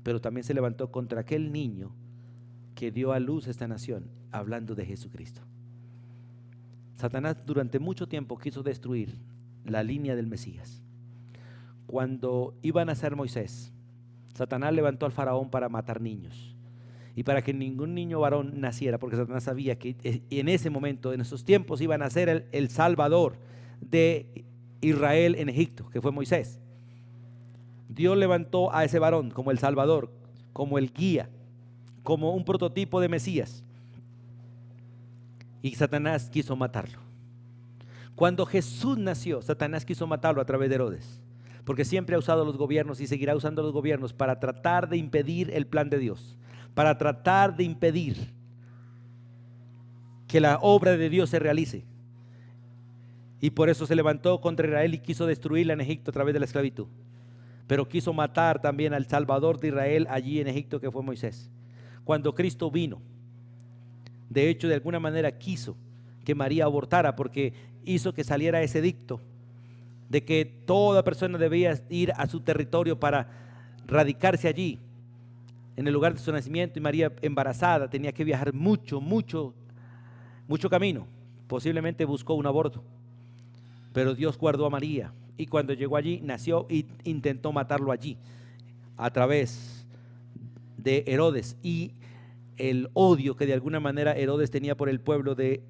pero también se levantó contra aquel niño que dio a luz a esta nación, hablando de Jesucristo. Satanás durante mucho tiempo quiso destruir la línea del Mesías. Cuando iba a nacer Moisés, Satanás levantó al faraón para matar niños y para que ningún niño varón naciera, porque Satanás sabía que en ese momento, en esos tiempos, iba a nacer el Salvador de Israel en Egipto, que fue Moisés. Dios levantó a ese varón como el Salvador, como el guía, como un prototipo de Mesías. Y Satanás quiso matarlo. Cuando Jesús nació, Satanás quiso matarlo a través de Herodes, porque siempre ha usado los gobiernos y seguirá usando los gobiernos para tratar de impedir el plan de Dios, para tratar de impedir que la obra de Dios se realice. Y por eso se levantó contra Israel y quiso destruirla en Egipto a través de la esclavitud. Pero quiso matar también al Salvador de Israel allí en Egipto, que fue Moisés. Cuando Cristo vino, de hecho de alguna manera quiso que María abortara, porque hizo que saliera ese edicto de que toda persona debía ir a su territorio para radicarse allí en el lugar de su nacimiento, y María embarazada tenía que viajar mucho camino. Posiblemente buscó un aborto, pero Dios guardó a María, y cuando llegó allí nació e intentó matarlo allí a través de Herodes y el odio que de alguna manera Herodes tenía por el pueblo de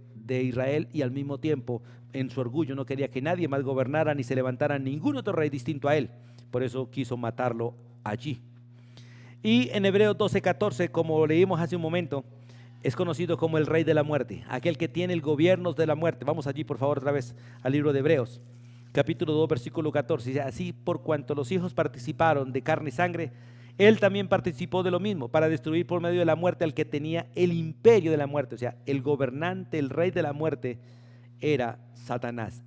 Israel, y al mismo tiempo en su orgullo no quería que nadie más gobernara ni se levantara ningún otro rey distinto a él. Por eso quiso matarlo allí. Y en Hebreos 12:14, como leímos hace un momento, es conocido como el rey de la muerte, aquel que tiene el gobierno de la muerte. Vamos allí por favor otra vez al libro de Hebreos, capítulo 2, versículo 14. Dice: así, por cuanto los hijos participaron de carne y sangre, él también participó de lo mismo, para destruir por medio de la muerte al que tenía el imperio de la muerte. O sea, el gobernante, el rey de la muerte era Satanás.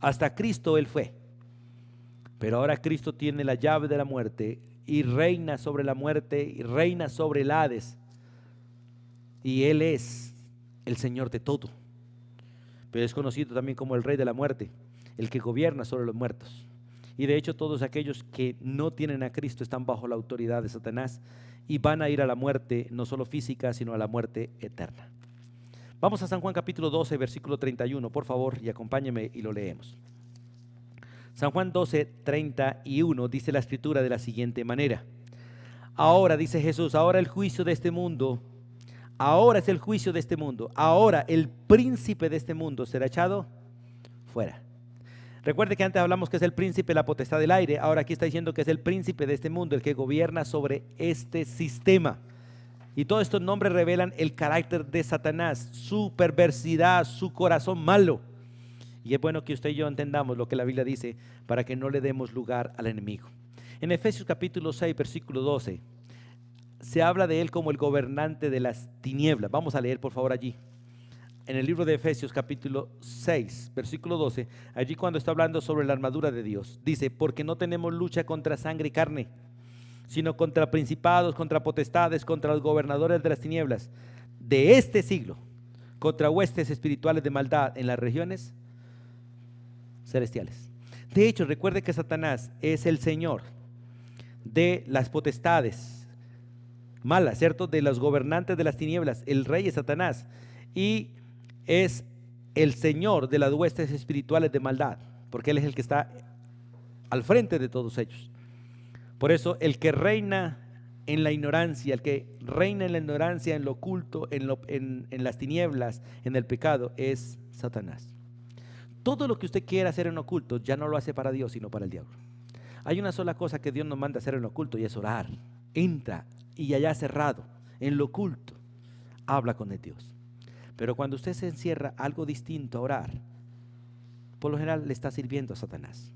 Hasta Cristo él fue. Pero ahora Cristo tiene la llave de la muerte y reina sobre la muerte y reina sobre el Hades. Y él es el Señor de todo. Pero es conocido también como el rey de la muerte, el que gobierna sobre los muertos. Y de hecho todos aquellos que no tienen a Cristo están bajo la autoridad de Satanás y van a ir a la muerte, no solo física, sino a la muerte eterna. Vamos a San Juan capítulo 12, versículo 31, por favor, y acompáñeme y lo leemos. San Juan 12, 31 dice la escritura de la siguiente manera: ahora, dice Jesús, ahora el juicio de este mundo, ahora es el juicio de este mundo, ahora el príncipe de este mundo será echado fuera. Recuerde que antes hablamos que es el príncipe, la potestad del aire, ahora aquí está diciendo que es el príncipe de este mundo, el que gobierna sobre este sistema. Y todos estos nombres revelan el carácter de Satanás, su perversidad, su corazón malo. Y es bueno que usted y yo entendamos lo que la Biblia dice para que no le demos lugar al enemigo. En Efesios capítulo 6, versículo 12, se habla de él como el gobernante de las tinieblas. Vamos a leer por favor allí. En el libro de Efesios capítulo 6, versículo 12, allí cuando está hablando sobre la armadura de Dios, dice, porque no tenemos lucha contra sangre y carne, sino contra principados, contra potestades, contra los gobernadores de las tinieblas de este siglo, contra huestes espirituales de maldad en las regiones celestiales. De hecho, recuerde que Satanás es el señor de las potestades malas, ¿cierto? De los gobernantes de las tinieblas. El rey es Satanás y es el señor de las huestes espirituales de maldad, porque él es el que está al frente de todos ellos. Por eso el que reina en la ignorancia, el que reina en la ignorancia, en lo oculto, en las tinieblas, en el pecado, es Satanás. Todo lo que usted quiera hacer en oculto ya no lo hace para Dios, sino para el diablo. Hay una sola cosa que Dios nos manda hacer en oculto y es orar. Entra y allá cerrado, en lo oculto, habla con el Dios. Pero cuando usted se encierra algo distinto a orar, por lo general le está sirviendo a Satanás.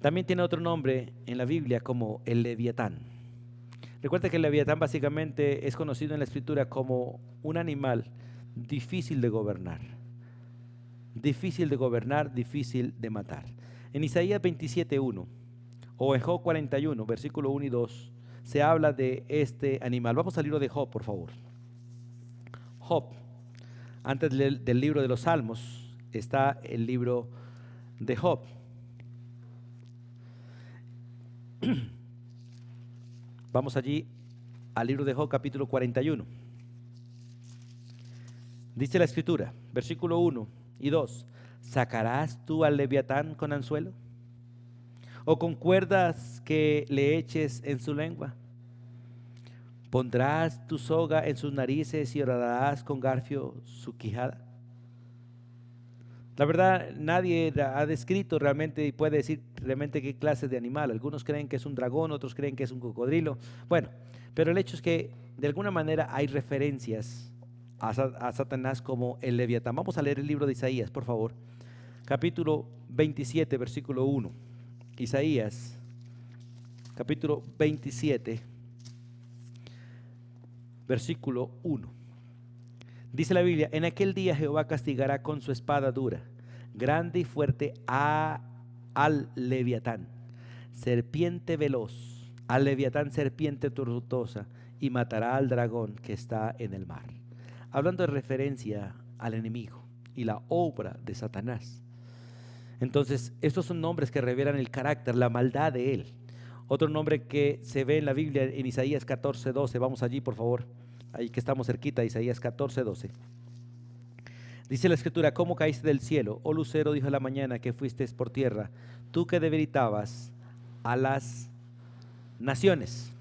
También tiene otro nombre en la Biblia como el Leviatán. Recuerda que el Leviatán básicamente es conocido en la Escritura como un animal difícil de gobernar. Difícil de gobernar, difícil de matar. En Isaías 27:1 o en Job 41, versículo 1 y 2, se habla de este animal. Vamos al libro de Job, por favor. Job, antes del libro de los Salmos, está el libro de Job. Vamos allí al libro de Job, capítulo 41. Dice la Escritura, versículo 1 y 2: ¿sacarás tú al Leviatán con anzuelo? ¿O con cuerdas que le eches en su lengua? ¿Pondrás tu soga en sus narices y horarás con garfio su quijada? La verdad, nadie ha descrito realmente y puede decir realmente qué clase de animal. Algunos creen que es un dragón, otros creen que es un cocodrilo. Bueno, pero el hecho es que de alguna manera hay referencias a Satanás como el Leviatán. Vamos a leer el libro de Isaías, por favor. Capítulo 27, versículo 1. Isaías, capítulo 27, versículo 1. Dice la Biblia, en aquel día Jehová castigará con su espada dura, grande y fuerte al Leviatán, serpiente veloz, al Leviatán serpiente tortuosa, y matará al dragón que está en el mar. Hablando de referencia al enemigo y la obra de Satanás. Entonces, estos son nombres que revelan el carácter, la maldad de él. Otro nombre que se ve en la Biblia en Isaías 14:12, vamos allí por favor. Ahí que estamos cerquita, Isaías 14:12. Dice la Escritura, ¿cómo caíste del cielo, oh lucero, dijo la mañana, que fuiste por tierra, tú que debilitabas a las naciones?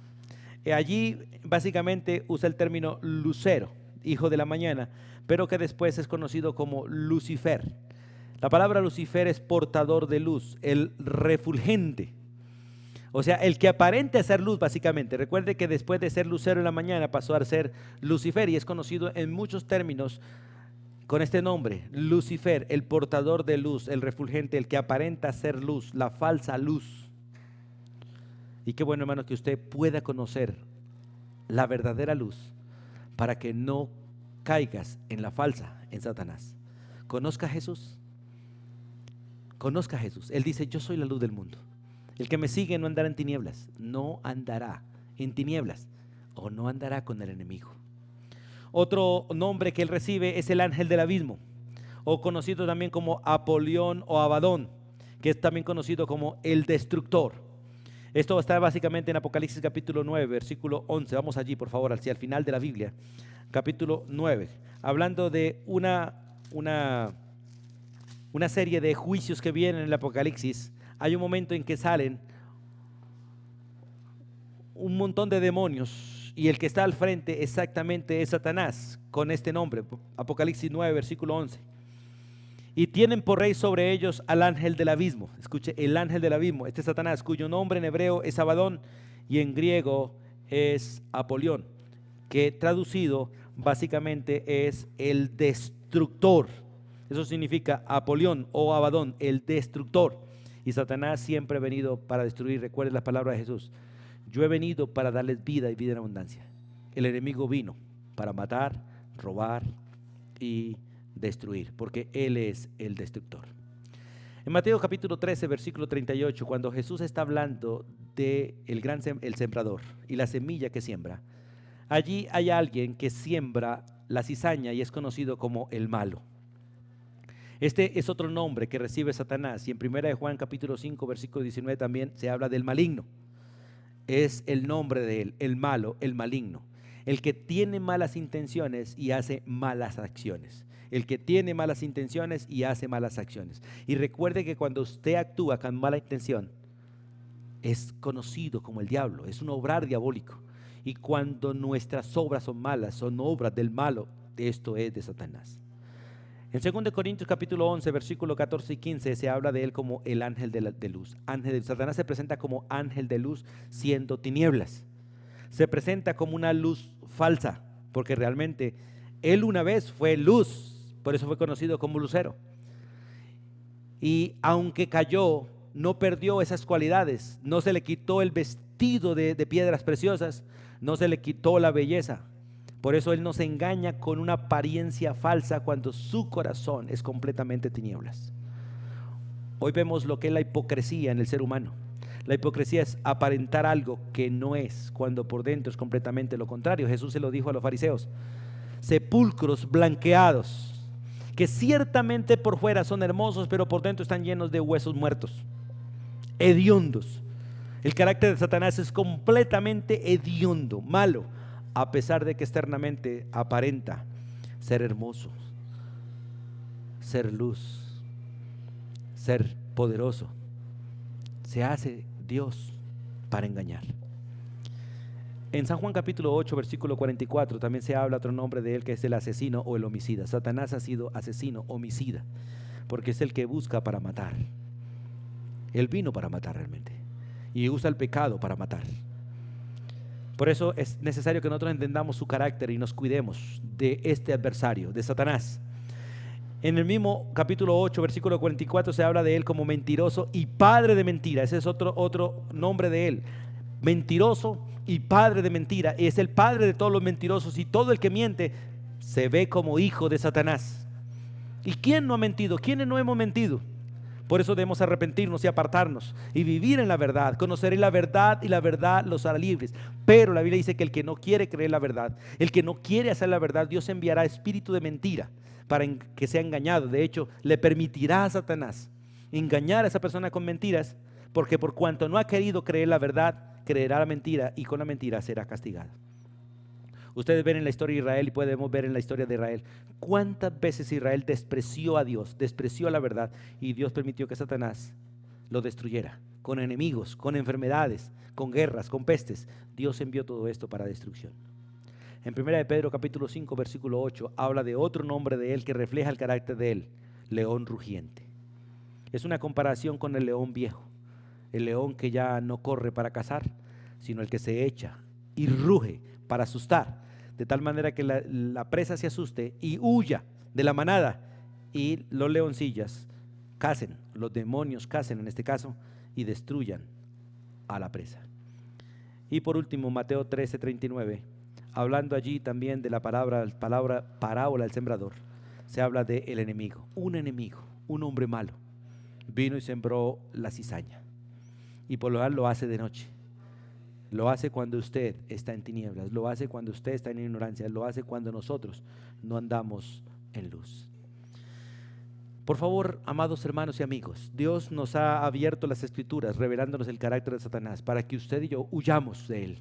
Allí básicamente usa el término lucero, hijo de la mañana, pero que después es conocido como Lucifer. La palabra Lucifer es portador de luz, el refulgente. O sea, el que aparente ser luz básicamente. Recuerde que después de ser lucero en la mañana pasó a ser Lucifer y es conocido en muchos términos con este nombre, Lucifer, el portador de luz, el refulgente, el que aparenta ser luz, la falsa luz. Y qué bueno, hermano, que usted pueda conocer la verdadera luz para que no caigas en la falsa, en Satanás. Conozca a Jesús. Conozca a Jesús. Él dice, yo soy la luz del mundo. El que me sigue no andará en tinieblas, no andará en tinieblas o no andará con el enemigo. Otro nombre que él recibe es el ángel del abismo, o conocido también como Apolión o Abadón, que es también conocido como el destructor. Esto está básicamente en Apocalipsis capítulo 9, versículo 11. Vamos allí por favor, hacia el final de la Biblia, capítulo 9, hablando de una serie de juicios que vienen en el Apocalipsis. Hay un momento en que salen un montón de demonios y el que está al frente exactamente es Satanás con este nombre, Apocalipsis 9, versículo 11. Y tienen por rey sobre ellos al ángel del abismo. Escuche, el ángel del abismo, este es Satanás, cuyo nombre en hebreo es Abadón y en griego es Apolión, que traducido básicamente es el destructor. Eso significa Apolión o Abadón, el destructor. Y Satanás siempre ha venido para destruir. Recuerden las palabras de Jesús: yo he venido para darles vida y vida en abundancia. El enemigo vino para matar, robar y destruir, porque Él es el destructor. En Mateo capítulo 13, versículo 38, cuando Jesús está hablando de el sembrador y la semilla que siembra, allí hay alguien que siembra la cizaña y es conocido como el malo. Este es otro nombre que recibe Satanás, y en 1 de Juan capítulo 5 versículo 19 también se habla del maligno. Es el nombre de él, el malo, el maligno, el que tiene malas intenciones y hace malas acciones. El que tiene malas intenciones y hace malas acciones. Y recuerde que cuando usted actúa con mala intención, es conocido como el diablo, es un obrar diabólico. Y cuando nuestras obras son malas, son obras del malo, esto es de Satanás. En 2 Corintios capítulo 11, versículo 14 y 15 se habla de él como el ángel de luz. Satanás se presenta como ángel de luz siendo tinieblas. Se presenta como una luz falsa, porque realmente él una vez fue luz, por eso fue conocido como lucero. Y aunque cayó, no perdió esas cualidades, no se le quitó el vestido de piedras preciosas, no se le quitó la belleza. Por eso él nos engaña con una apariencia falsa cuando su corazón es completamente tinieblas. Hoy vemos lo que es la hipocresía en el ser humano. La hipocresía es aparentar algo que no es, cuando por dentro es completamente lo contrario. Jesús se lo dijo a los fariseos: sepulcros blanqueados, que ciertamente por fuera son hermosos, pero por dentro están llenos de huesos muertos, hediondos. El carácter de Satanás es completamente hediondo, malo, a pesar de que externamente aparenta ser hermoso, ser luz, ser poderoso. Se hace Dios para engañar. En San Juan capítulo 8, versículo 44 también se habla otro nombre de él, que es el asesino o el homicida. Satanás ha sido asesino, homicida, porque es el que busca para matar. Él vino para matar realmente y usa el pecado para matar. Por eso es necesario que nosotros entendamos su carácter y nos cuidemos de este adversario, de Satanás. En el mismo capítulo 8, versículo 44 se habla de él como mentiroso y padre de mentira. Ese es otro nombre de él: mentiroso y padre de mentira. Es el padre de todos los mentirosos, y todo el que miente se ve como hijo de Satanás. ¿Y quién no ha mentido? ¿Quiénes no hemos mentido? Por eso debemos arrepentirnos y apartarnos y vivir en la verdad. Conoceréis la verdad y la verdad los hará libres. Pero la Biblia dice que el que no quiere creer la verdad, el que no quiere hacer la verdad, Dios enviará espíritu de mentira para que sea engañado. De hecho, le permitirá a Satanás engañar a esa persona con mentiras, porque por cuanto no ha querido creer la verdad, creerá la mentira y con la mentira será castigado. Ustedes ven en la historia de Israel y podemos ver en la historia de Israel cuántas veces Israel despreció a Dios, despreció la verdad, y Dios permitió que Satanás lo destruyera con enemigos, con enfermedades, con guerras, con pestes. Dios envió todo esto para destrucción. En 1 de Pedro capítulo 5 versículo 8 habla de otro nombre de él que refleja el carácter de él: león rugiente. Es una comparación con el león viejo, el león que ya no corre para cazar, sino el que se echa y ruge para asustar, de tal manera que la presa se asuste y huya de la manada, y los leoncillas cacen, los demonios cacen en este caso, y destruyan a la presa. Y por último, Mateo 13:39, hablando allí también de la parábola del sembrador, se habla de el enemigo, un hombre malo, vino y sembró la cizaña, y por lo general lo hace de noche. Lo hace cuando usted está en tinieblas, lo hace cuando usted está en ignorancia, lo hace cuando nosotros no andamos en luz. Por favor, amados hermanos y amigos, Dios nos ha abierto las Escrituras revelándonos el carácter de Satanás para que usted y yo huyamos de él,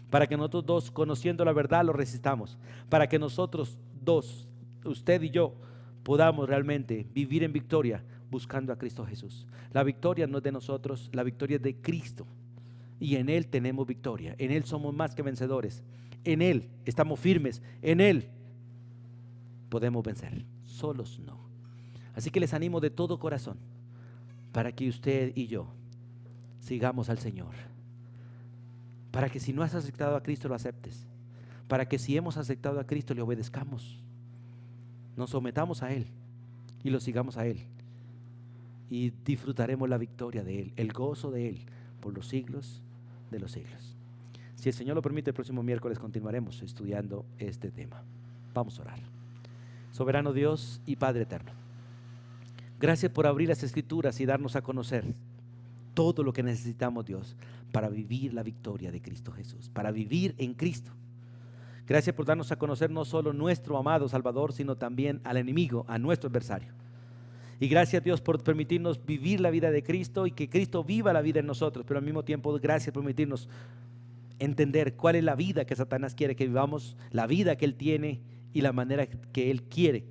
para que nosotros dos, conociendo la verdad, lo resistamos, para que nosotros dos, usted y yo, podamos realmente vivir en victoria buscando a Cristo Jesús. La victoria no es de nosotros, la victoria es de Cristo. y en Él tenemos victoria. En Él somos más que vencedores. En Él estamos firmes. En Él podemos vencer. Solos no. Así que les animo de todo corazón para que usted y yo sigamos al Señor. Para que si no has aceptado a Cristo lo aceptes. Para que si hemos aceptado a Cristo le obedezcamos. Nos sometamos a Él y lo sigamos a Él. Y disfrutaremos la victoria de Él, el gozo de Él por los siglos de los siglos. Si el Señor lo permite, el próximo miércoles continuaremos estudiando este tema. Vamos a orar. Soberano Dios y Padre eterno, gracias por abrir las Escrituras y darnos a conocer todo lo que necesitamos, Dios, para vivir la victoria de Cristo Jesús, para vivir en Cristo. Gracias por darnos a conocer no solo nuestro amado Salvador, sino también al enemigo, a nuestro adversario. Y gracias, Dios, por permitirnos vivir la vida de Cristo y que Cristo viva la vida en nosotros, pero al mismo tiempo gracias por permitirnos entender cuál es la vida que Satanás quiere que vivamos, la vida que Él tiene y la manera que Él quiere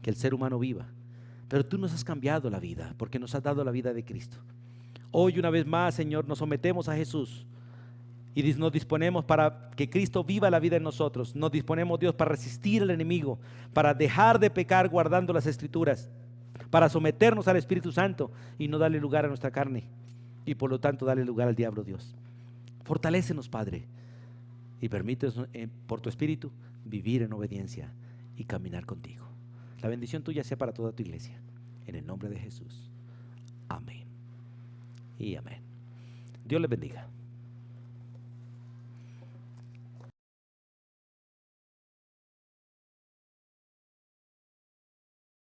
que el ser humano viva. Pero tú nos has cambiado la vida porque nos has dado la vida de Cristo. Hoy una vez más, Señor, nos sometemos a Jesús y nos disponemos para que Cristo viva la vida en nosotros. Nos disponemos, Dios, para resistir al enemigo, para dejar de pecar guardando las Escrituras, para someternos al Espíritu Santo y no darle lugar a nuestra carne y por lo tanto darle lugar al diablo, Dios. Fortalécenos, Padre, y permítenos por tu Espíritu vivir en obediencia y caminar contigo. La bendición tuya sea para toda tu iglesia. En el nombre de Jesús. Amén y amén. Dios les bendiga.